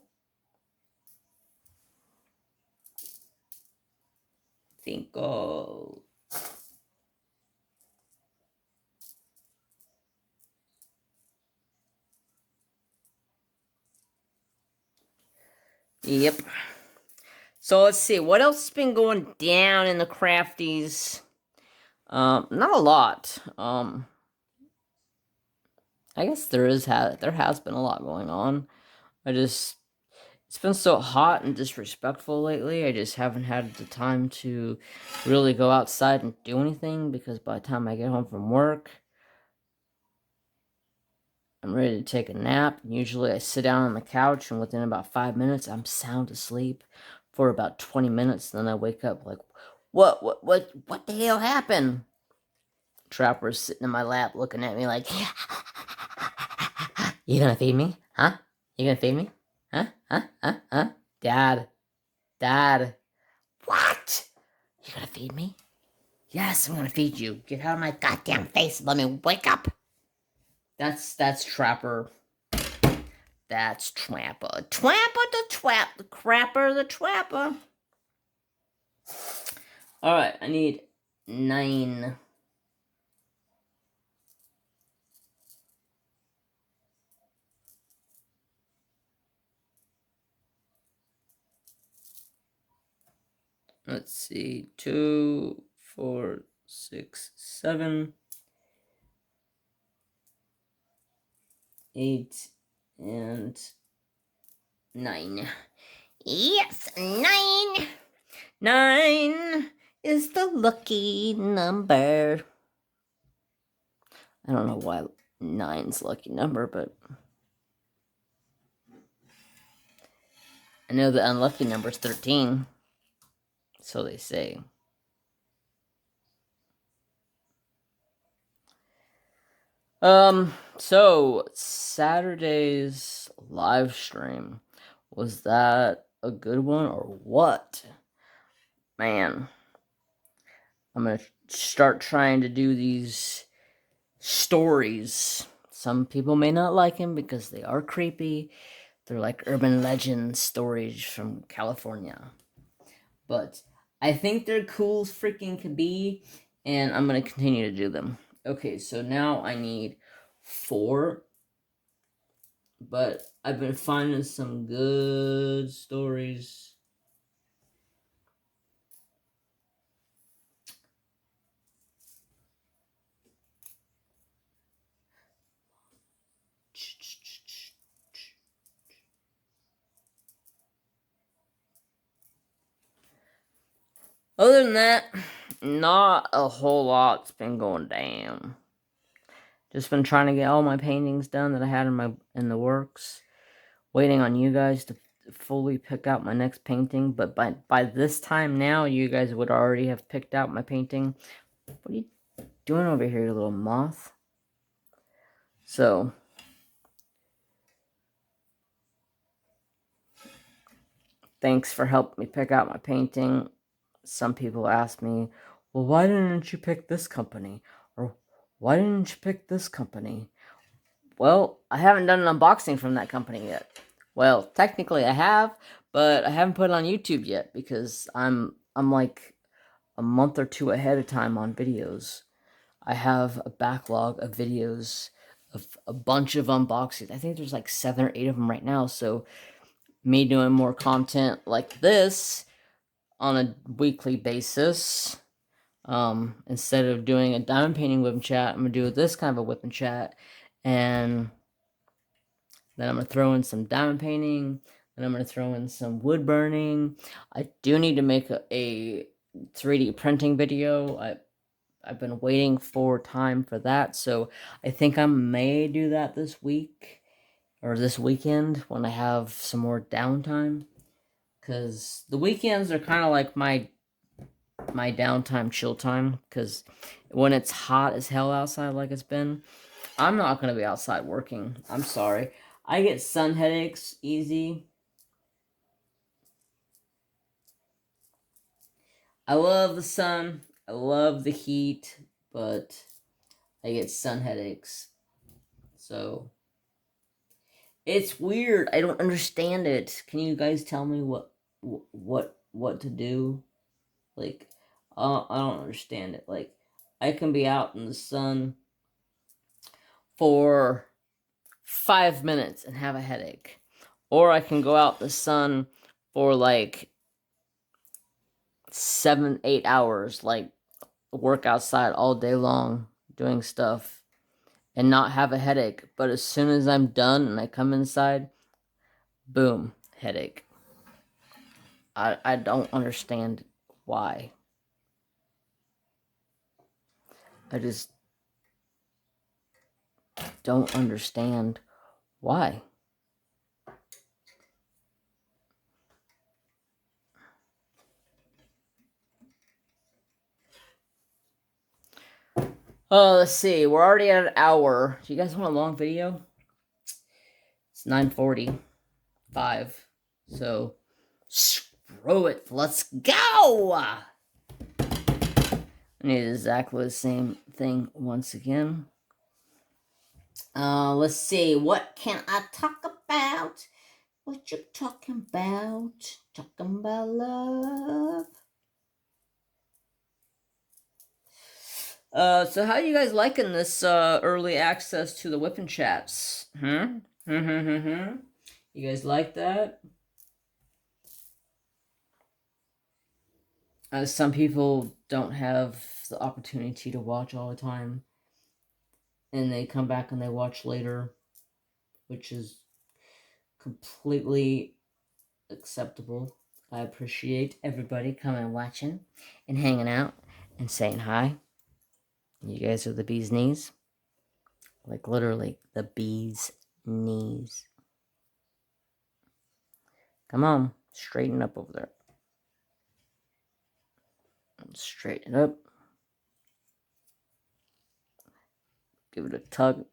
Yep. So let's see, what else has been going down in the crafties? Not a lot. I guess there has been a lot going on. It's been so hot and disrespectful lately. I just haven't had the time to really go outside and do anything, because by the time I get home from work, I'm ready to take a nap. Usually I sit down on the couch, and within about 5 minutes, I'm sound asleep for about 20 minutes. Then I wake up like, what the hell happened? Trapper's sitting in my lap looking at me like, you gonna feed me? Huh? You gonna feed me? Huh? Dad. What? You gonna feed me? Yes, I'm gonna feed you. Get out of my goddamn face and let me wake up. That's Trapper. That's Trapper. Trapper the Trap. The Crapper the Trapper. Alright, I need 9. Let's see. 2, 4, 6, 7, 8, and 9. Yes, 9. 9 is the lucky number. I don't know why 9's lucky number, but I know the unlucky number is 13. So they say. So Saturday's live stream, was that a good one or what? Man, I'm gonna start trying to do these stories. Some people may not like them because they are creepy. They're like urban legend stories from California. But I think they're cool as freaking could be, and I'm gonna continue to do them. Okay, so now I need 4, but I've been finding some good stories. Other than that, not a whole lot's been going down. Just been trying to get all my paintings done that I had in the works. Waiting on you guys to fully pick out my next painting, but by this time now, you guys would already have picked out my painting. What are you doing over here, you little moth? So, thanks for helping me pick out my painting. Some people ask me, well, why didn't you pick this company? Or, why didn't you pick this company? Well, I haven't done an unboxing from that company yet. Well, technically I have, but I haven't put it on YouTube yet because I'm like a month or 2 ahead of time on videos. I have a backlog of videos of a bunch of unboxings. I think there's like 7 or 8 of them right now, so me doing more content like this on a weekly basis, instead of doing a diamond painting whip and chat, I'm gonna do this kind of a whip and chat, and then I'm gonna throw in some diamond painting, and I'm gonna throw in some wood burning. I do need to make a 3D printing video. I've been waiting for time for that, so I think I may do that this week or this weekend when I have some more downtime. Because the weekends are kind of like my downtime, chill time. Because when it's hot as hell outside, like it's been, I'm not gonna be outside working. I'm sorry. I get sun headaches easy. I love the sun. I love the heat, but I get sun headaches. So it's weird. I don't understand it. Can you guys tell me what to do? Like, I don't understand it. Like, I can be out in the sun for 5 minutes and have a headache, or I can go out in the sun for like 7, 8 hours, like work outside all day long doing stuff and not have a headache. But as soon as I'm done and I come inside, boom, headache. I don't understand why. I just don't understand why. Oh, let's see. We're already at an hour. Do you guys want a long video? It's 9:45. So, screw it. Let's go! I need exactly the same thing once again. Let's see. What can I talk about? What you talking about? Talking about love. So how you guys liking this early access to the whipping chats? You guys like that? Some people don't have the opportunity to watch all the time, and they come back and they watch later, which is completely acceptable. I appreciate everybody coming and watching and hanging out and saying hi. You guys are the bee's knees. Like literally the bee's knees. Come on, straighten up over there. Straighten up. Give it a tug.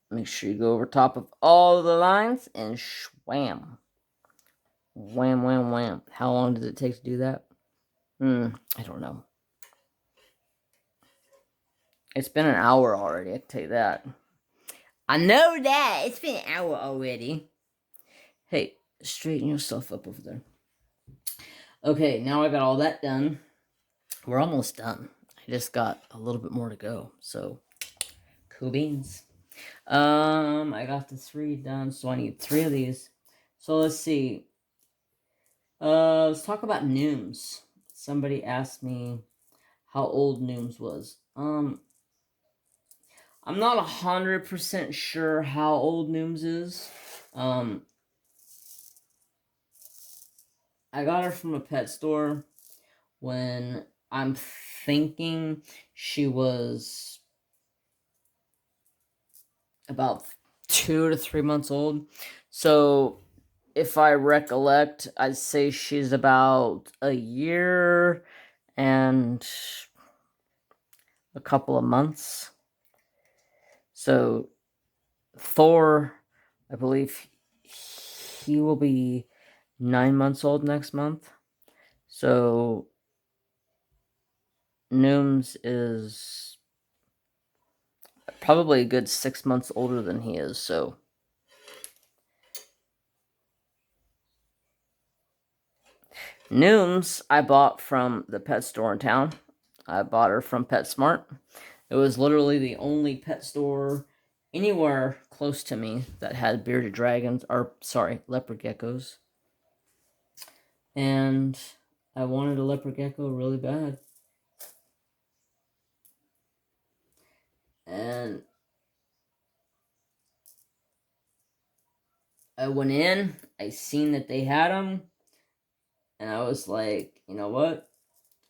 Make sure you go over top of all the lines and wham. Wham, wham, wham. How long does it take to do that? I don't know. It's been an hour already, I can tell you that. I know that. It's been an hour already. Hey, straighten yourself up over there. Okay, now I got all that done. We're almost done. I just got a little bit more to go. So, cool beans. I got the 3 done, so I need 3 of these. So let's see. Let's talk about Nooms. Somebody asked me how old Nooms was. I'm not 100% sure how old Nooms is. I got her from a pet store when I'm thinking she was about 2 to 3 months old. So if I recollect, I'd say she's about a year and a couple of months. So Thor, I believe he will be 9 months old next month. So Nooms is probably a good 6 months older than he is. So Nooms I bought from the pet store in town. I bought her from PetSmart. It was literally the only pet store anywhere close to me that had bearded dragons, or sorry, leopard geckos. And I wanted a leopard gecko really bad. And I went in, I seen that they had them, and I was like, you know what?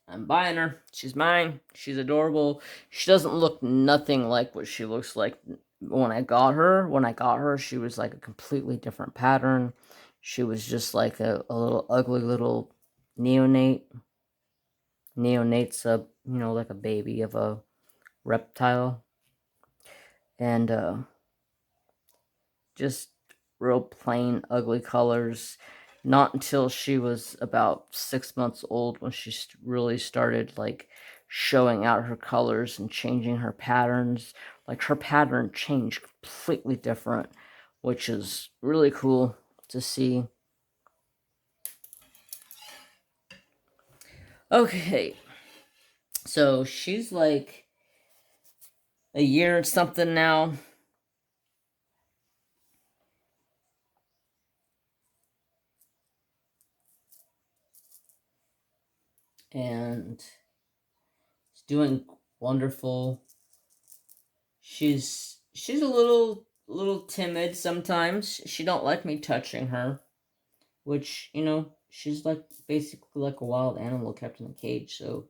I'm buying her. She's mine. She's adorable. She doesn't look nothing like what she looks like when I got her. When I got her, she was like a completely different pattern. She was just like a little ugly little neonate. Neonate's like a baby of a reptile. And just real plain ugly colors. Not until she was about 6 months old when she really started like showing out her colors and changing her patterns. Like her pattern changed completely different, which is really cool to see. Okay, so she's like a year and something now. And she's doing wonderful. She's a little timid sometimes. She don't like me touching her, which, she's like basically like a wild animal kept in a cage. So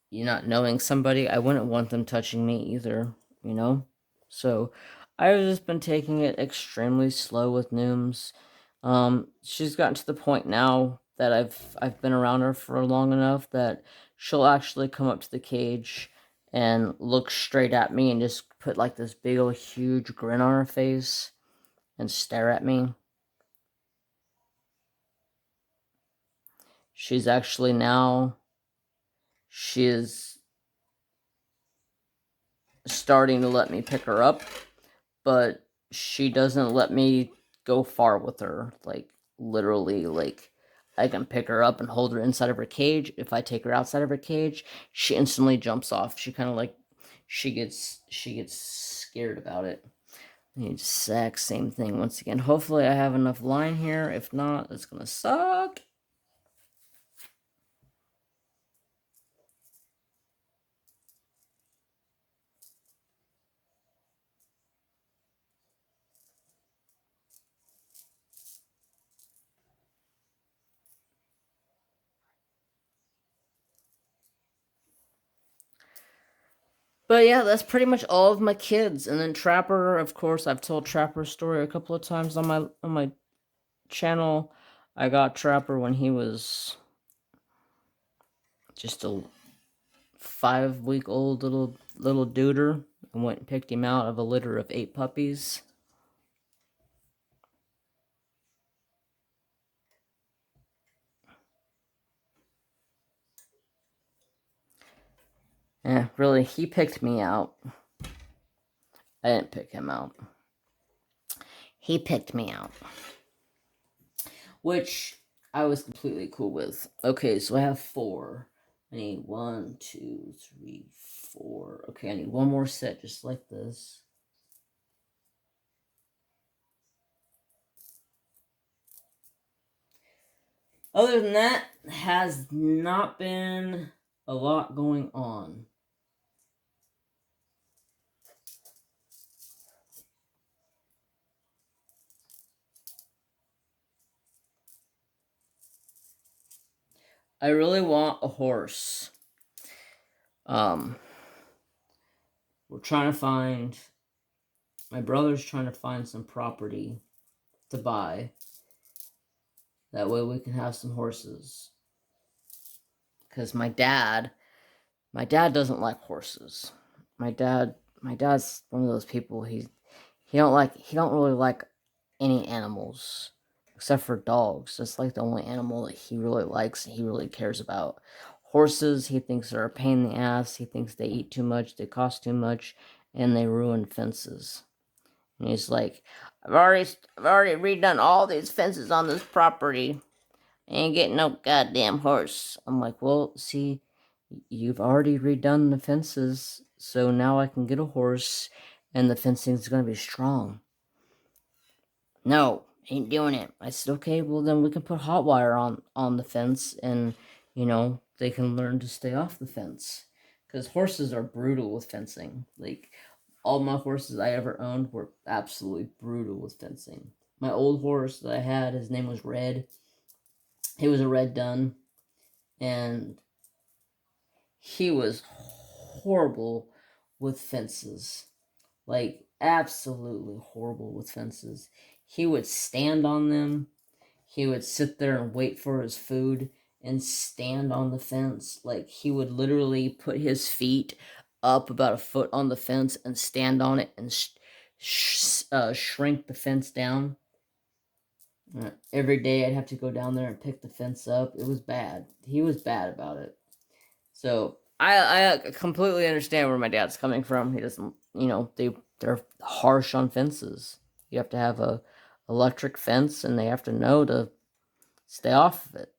you not knowing somebody, I wouldn't want them touching me either, So I've just been taking it extremely slow with Nooms. She's gotten to the point now that I've been around her for long enough that she'll actually come up to the cage and look straight at me and just put like this big old huge grin on her face and stare at me. She's actually now, she is starting to let me pick her up, but she doesn't let me go far with her. Like, literally, like, I can pick her up and hold her inside of her cage. If I take her outside of her cage, she instantly jumps off. She kind of like, she gets scared about it. The exact same thing once again. Hopefully I have enough line here. If not, it's gonna suck. But yeah, that's pretty much all of my kids. And then Trapper, of course, I've told Trapper's story a couple of times on my channel. I got Trapper when he was just a 5-week-old little duder. I went and picked him out of a litter of 8 puppies. Yeah, really, he picked me out. I didn't pick him out. He picked me out. Which I was completely cool with. Okay, so I have 4. I need 1, 2, 3, 4. Okay, I need one more set just like this. Other than that, has not been a lot going on. I really want a horse. We're trying to find, my brother's trying to find some property to buy. That way we can have some horses. Because my dad doesn't like horses. My dad's one of those people, he don't really like any animals except for dogs. That's like the only animal that he really likes and he really cares about. Horses, he thinks are a pain in the ass. He thinks they eat too much, they cost too much, and they ruin fences. And he's like, I've already redone all these fences on this property. I ain't getting no goddamn horse. I'm like, well, see, you've already redone the fences, so now I can get a horse, and the fencing's gonna be strong. No, ain't doing it. I said, okay, well then we can put hot wire on the fence, and they can learn to stay off the fence. Because horses are brutal with fencing. Like, all my horses I ever owned were absolutely brutal with fencing. My old horse that I had, his name was Red. He was a red dun, and he was horrible with fences. Like, absolutely horrible with fences. He would stand on them. He would sit there and wait for his food and stand on the fence. Like, he would literally put his feet up about a foot on the fence and stand on it and shrink the fence down. Every day I'd have to go down there and pick the fence up. It was bad. He was bad about it. So I completely understand where my dad's coming from. He doesn't, they're harsh on fences. You have to have a electric fence, and they have to know to stay off of it.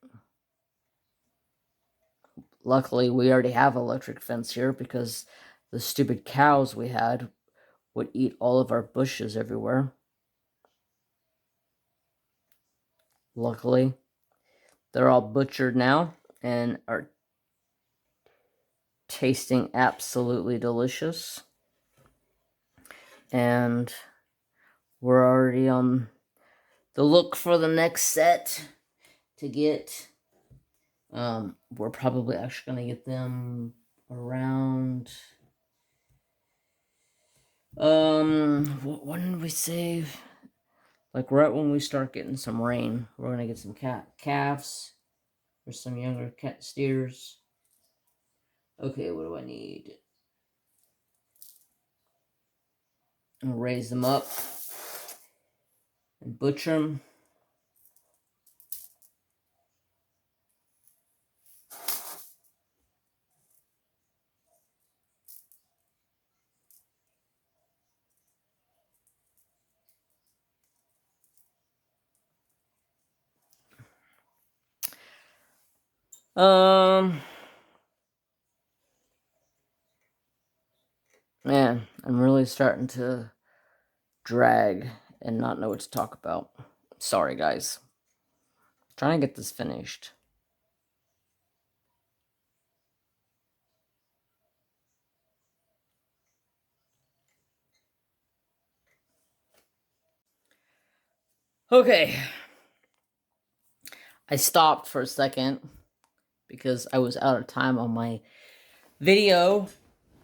Luckily, we already have electric fence here because the stupid cows we had would eat all of our bushes everywhere. Luckily, they're all butchered now and are tasting absolutely delicious. And we're already on the look for the next set to get. We're probably actually going to get them around. When did we say? Like right when we start getting some rain, we're going to get some calves or some younger steers. Okay, what do I need? I'll raise them up and butcher them. Man, I'm really starting to drag and not know what to talk about. Sorry, guys. I'm trying to get this finished. Okay. I stopped for a second because I was out of time on my video,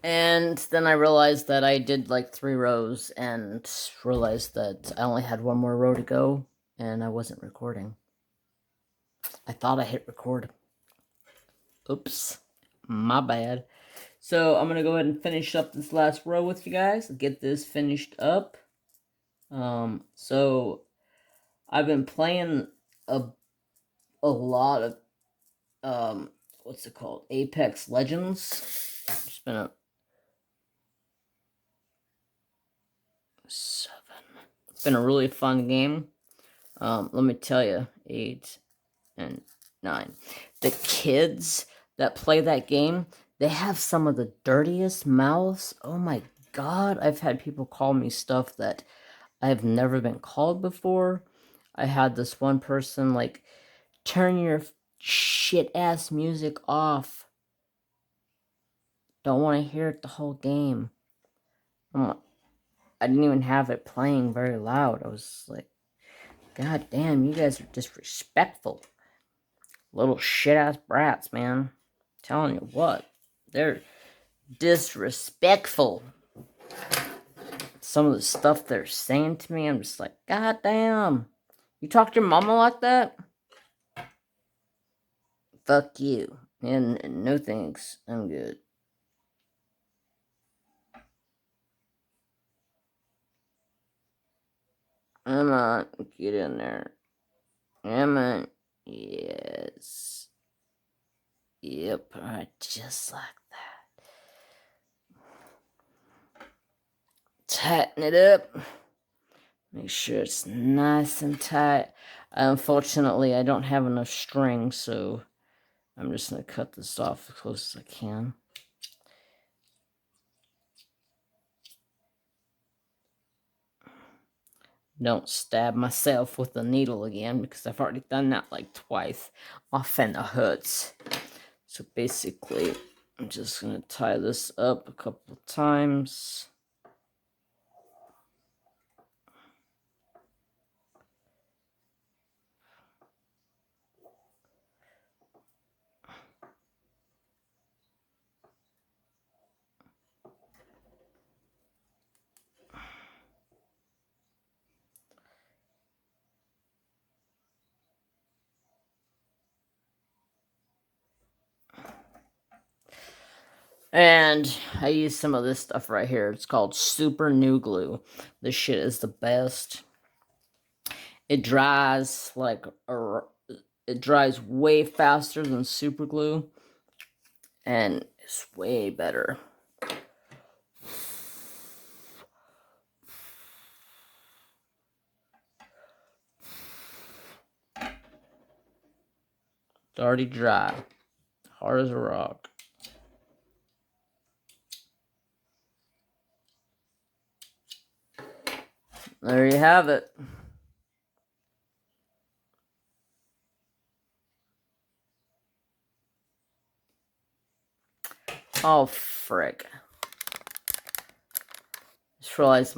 and then I realized that I did like 3 rows and realized that I only had 1 more row to go and I wasn't recording. I thought I hit record. Oops. My bad. So I'm gonna go ahead and finish up this last row with you guys. Get this finished up. So I've been playing a lot of what's it called? Apex Legends. It's been a 7. It's been a really fun game. Let me tell you, 8 and 9. The kids that play that game, they have some of the dirtiest mouths. Oh my god, I've had people call me stuff that I've never been called before. I had this one person like, turn your shit ass music off. Don't want to hear it the whole game. I didn't even have it playing very loud. I was like, god damn, you guys are disrespectful. Little shit ass brats, man. I'm telling you what. They're disrespectful. Some of the stuff they're saying to me, I'm just like, god damn. You talk to your mama like that? Fuck you. And no thanks. I'm good. Come on, get in there. Come on. Yes. Yep, alright, just like that. Tighten it up. Make sure it's nice and tight. Unfortunately, I don't have enough string, so I'm just going to cut this off as close as I can. Don't stab myself with the needle again, because I've already done that like twice. Often it hurts. So basically, I'm just going to tie this up a couple of times. And I use some of this stuff right here. It's called Super New Glue. This shit is the best. It dries like it dries way faster than super glue, and it's way better. It's already dry, hard as a rock. There you have it. Oh, frick. Just realized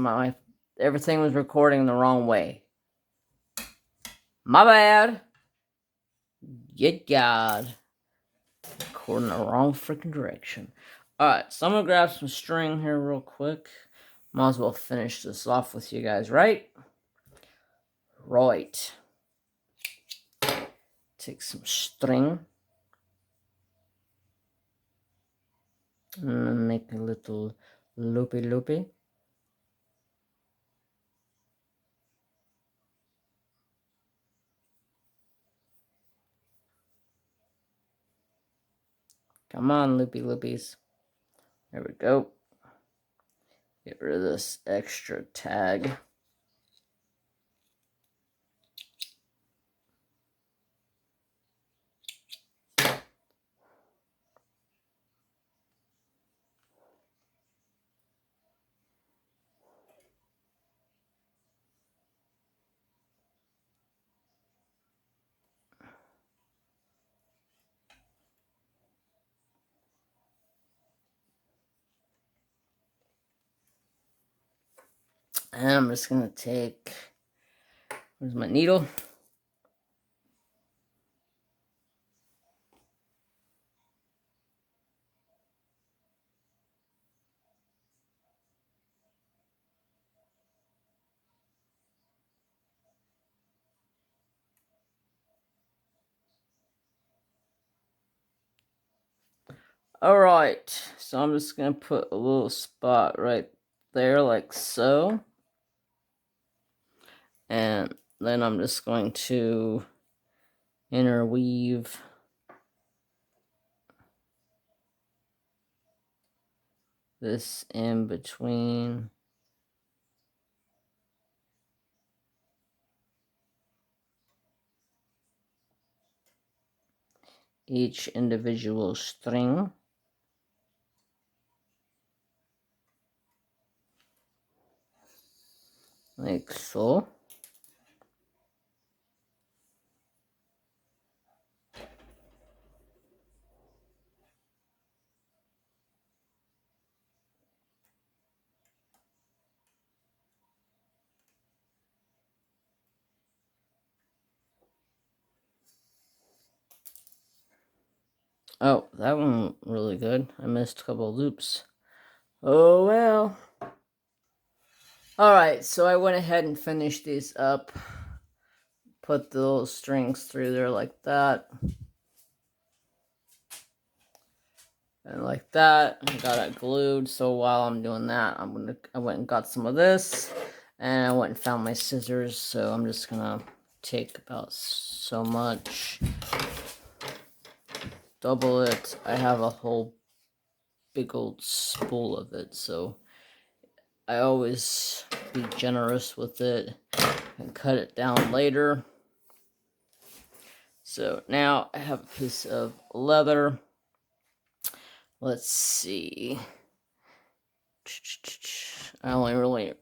everything was recording the wrong way. My bad. Good God. Recording the wrong freaking direction. Alright, so I'm gonna grab some string here real quick. Might as well finish this off with you guys, right? Right. Take some string. And make a little loopy. Come on, loopies. There we go. Get rid of this extra tag. And I'm just going to take, where's my needle? Alright, so I'm just going to put a little spot right there like so. And then I'm just going to interweave this in between. Each individual string. Like so. Oh, that one went really good. I missed a couple of loops. Oh well. Alright, so I went ahead and finished these up. Put the little strings through there like that. And like that. I got it glued. So while I'm doing that, I went and got some of this. And I went and found my scissors. So I'm just gonna take about so much. Double it. I have a whole big old spool of it. So I always be generous with it and cut it down later. So now I have a piece of leather. Let's see. I only really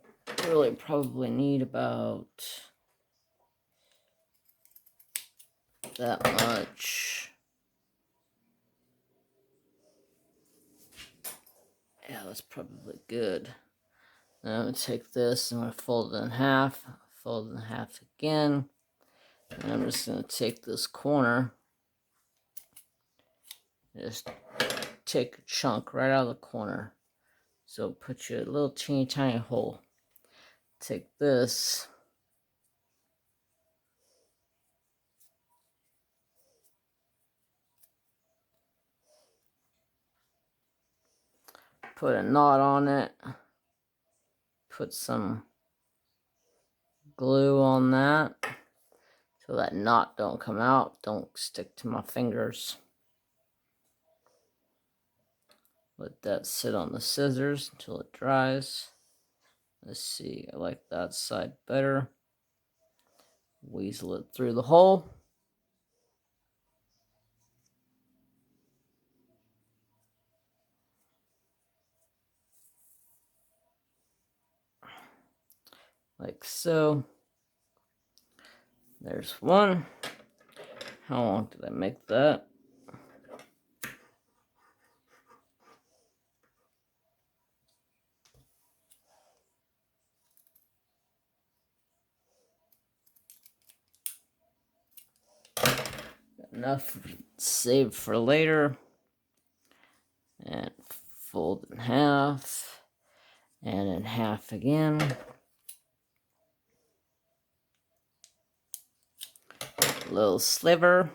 probably need about that much. Yeah, that's probably good. Now I'm going to take this, I'm going to fold it in half, fold it in half again. And I'm just going to take this corner, just take a chunk right out of the corner. So put your little teeny tiny hole. Take this, put a knot on it, put some glue on that so that knot don't come out, don't stick to my fingers. Let that sit on the scissors until it dries. Let's see, I like that side better. Weasel it through the hole. Like so. There's one. How long did I make that? Enough saved for later. And fold in half. And in half again. Little sliver.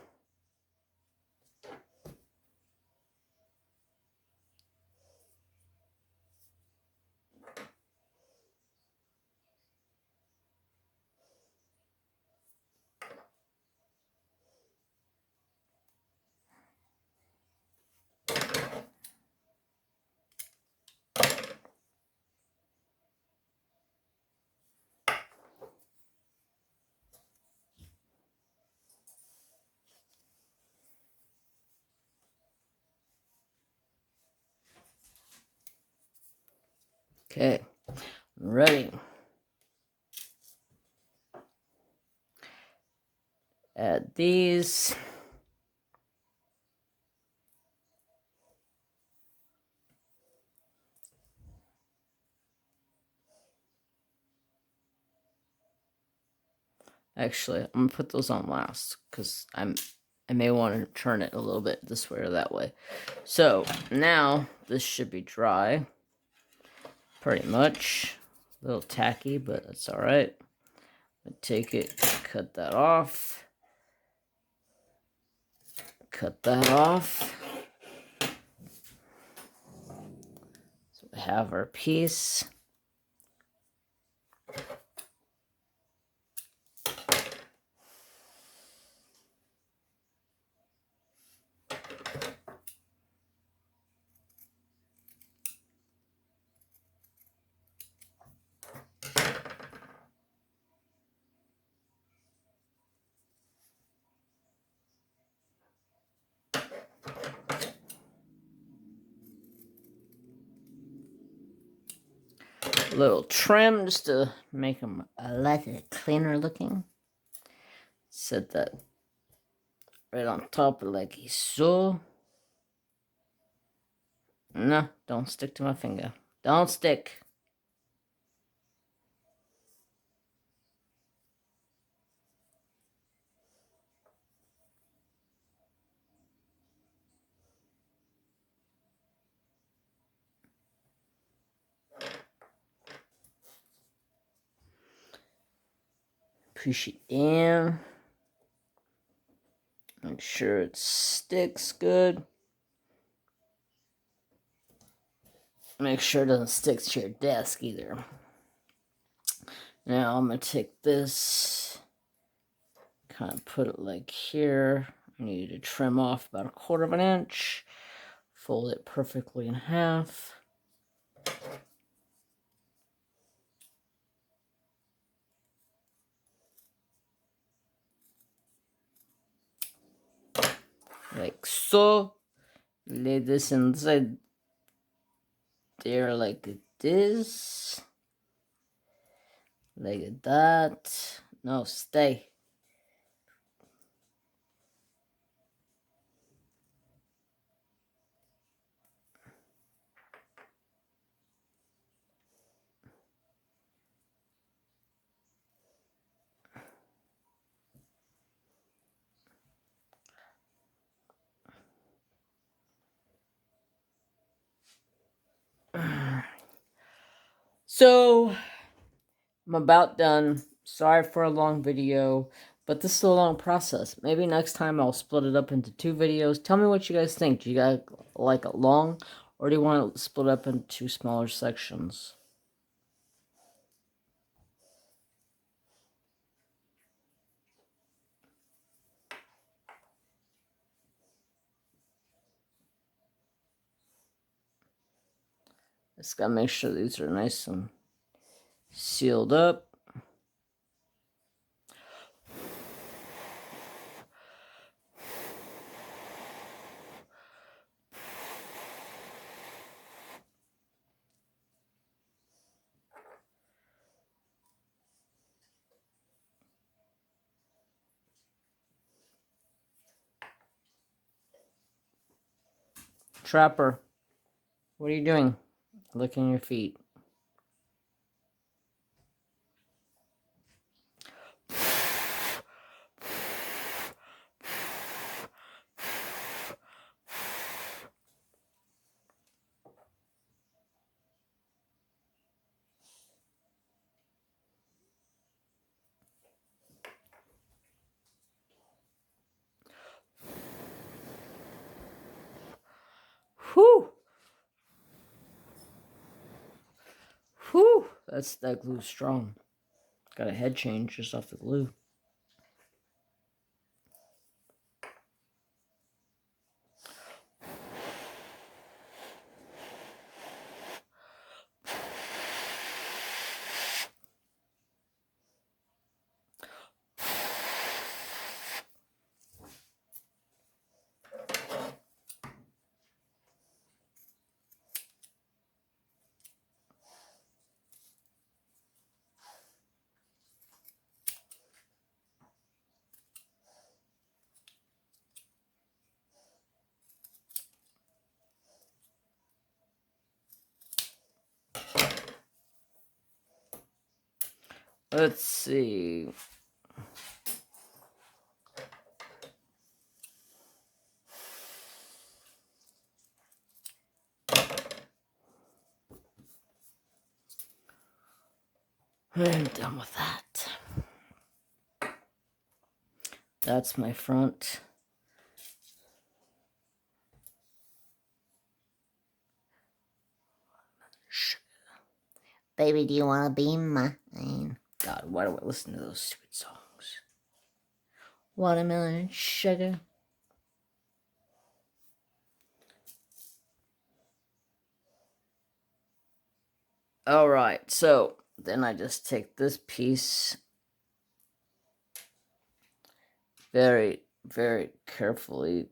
Okay, ready. Add these. Actually, I'm gonna put those on last because I may want to turn it a little bit this way or that way. So now this should be dry, pretty much. A little tacky, but that's all right. I take it, cut that off, cut that off. have our piece. Little trim just to make them a little cleaner looking. Set that right on top like so. No, don't stick to my finger. Don't stick. Push it down. Make sure it sticks good. Make sure it doesn't stick to your desk either. Now I'm going to take this, kind of put it like here. I need to trim off about 1/4 inch. Fold it perfectly in half. Like so. Lay this inside there like this. Like that. No, stay. So, I'm about done. Sorry for a long video, but this is a long process. Maybe next time I'll split it up into 2 videos. Tell me what you guys think. Do you guys like it long, or do you want to split up into smaller sections? Just gotta make sure these are nice and sealed up. Trapper, what are you doing? Licking your feet. Whew! Whew! That glue's strong. Got a head change just off the glue. Let's see. I'm done with that. That's my front. Baby, do you want to be mine? God, why do I listen to those stupid songs? Watermelon sugar. Alright, so then I just take this piece very, very carefully.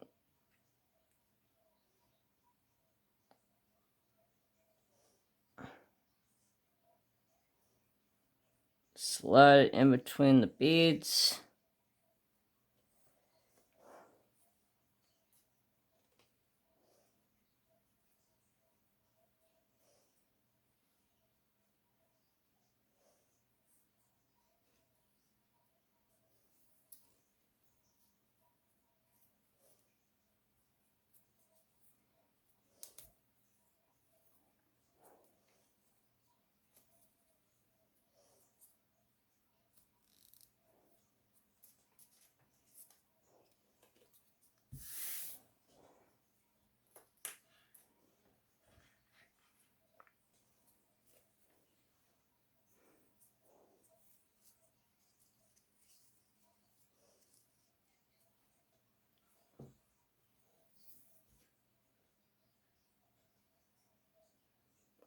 Slide it in between the beads.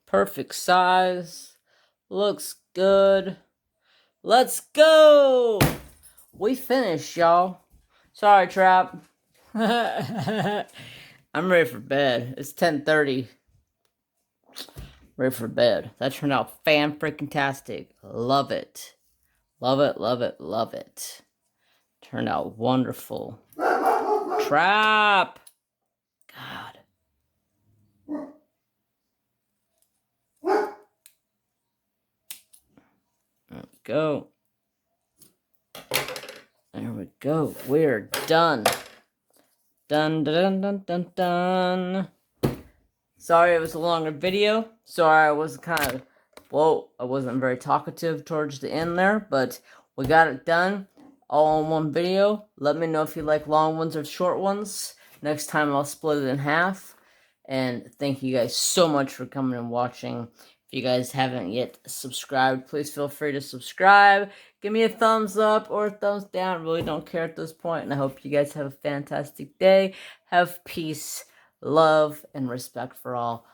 Perfect size. Looks good. Let's go! We finished, y'all. Sorry, Trap. I'm ready for bed. It's 10:30. Ready for bed. That turned out fan-freaking-tastic. Love it. Love it, love it, love it. Turned out wonderful. Trap! God. There we go. There we go. We're done. Dun dun dun dun dun. Sorry it was a longer video. Sorry I was I wasn't very talkative towards the end there, but we got it done all in one video. Let me know if you like long ones or short ones. Next time I'll split it in half. And thank you guys so much for coming and watching. If you guys haven't yet subscribed, please feel free to subscribe. Give me a thumbs up or a thumbs down. Really don't care at this point. And I hope you guys have a fantastic day. Have peace, love, and respect for all.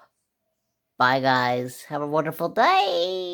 Bye, guys. Have a wonderful day.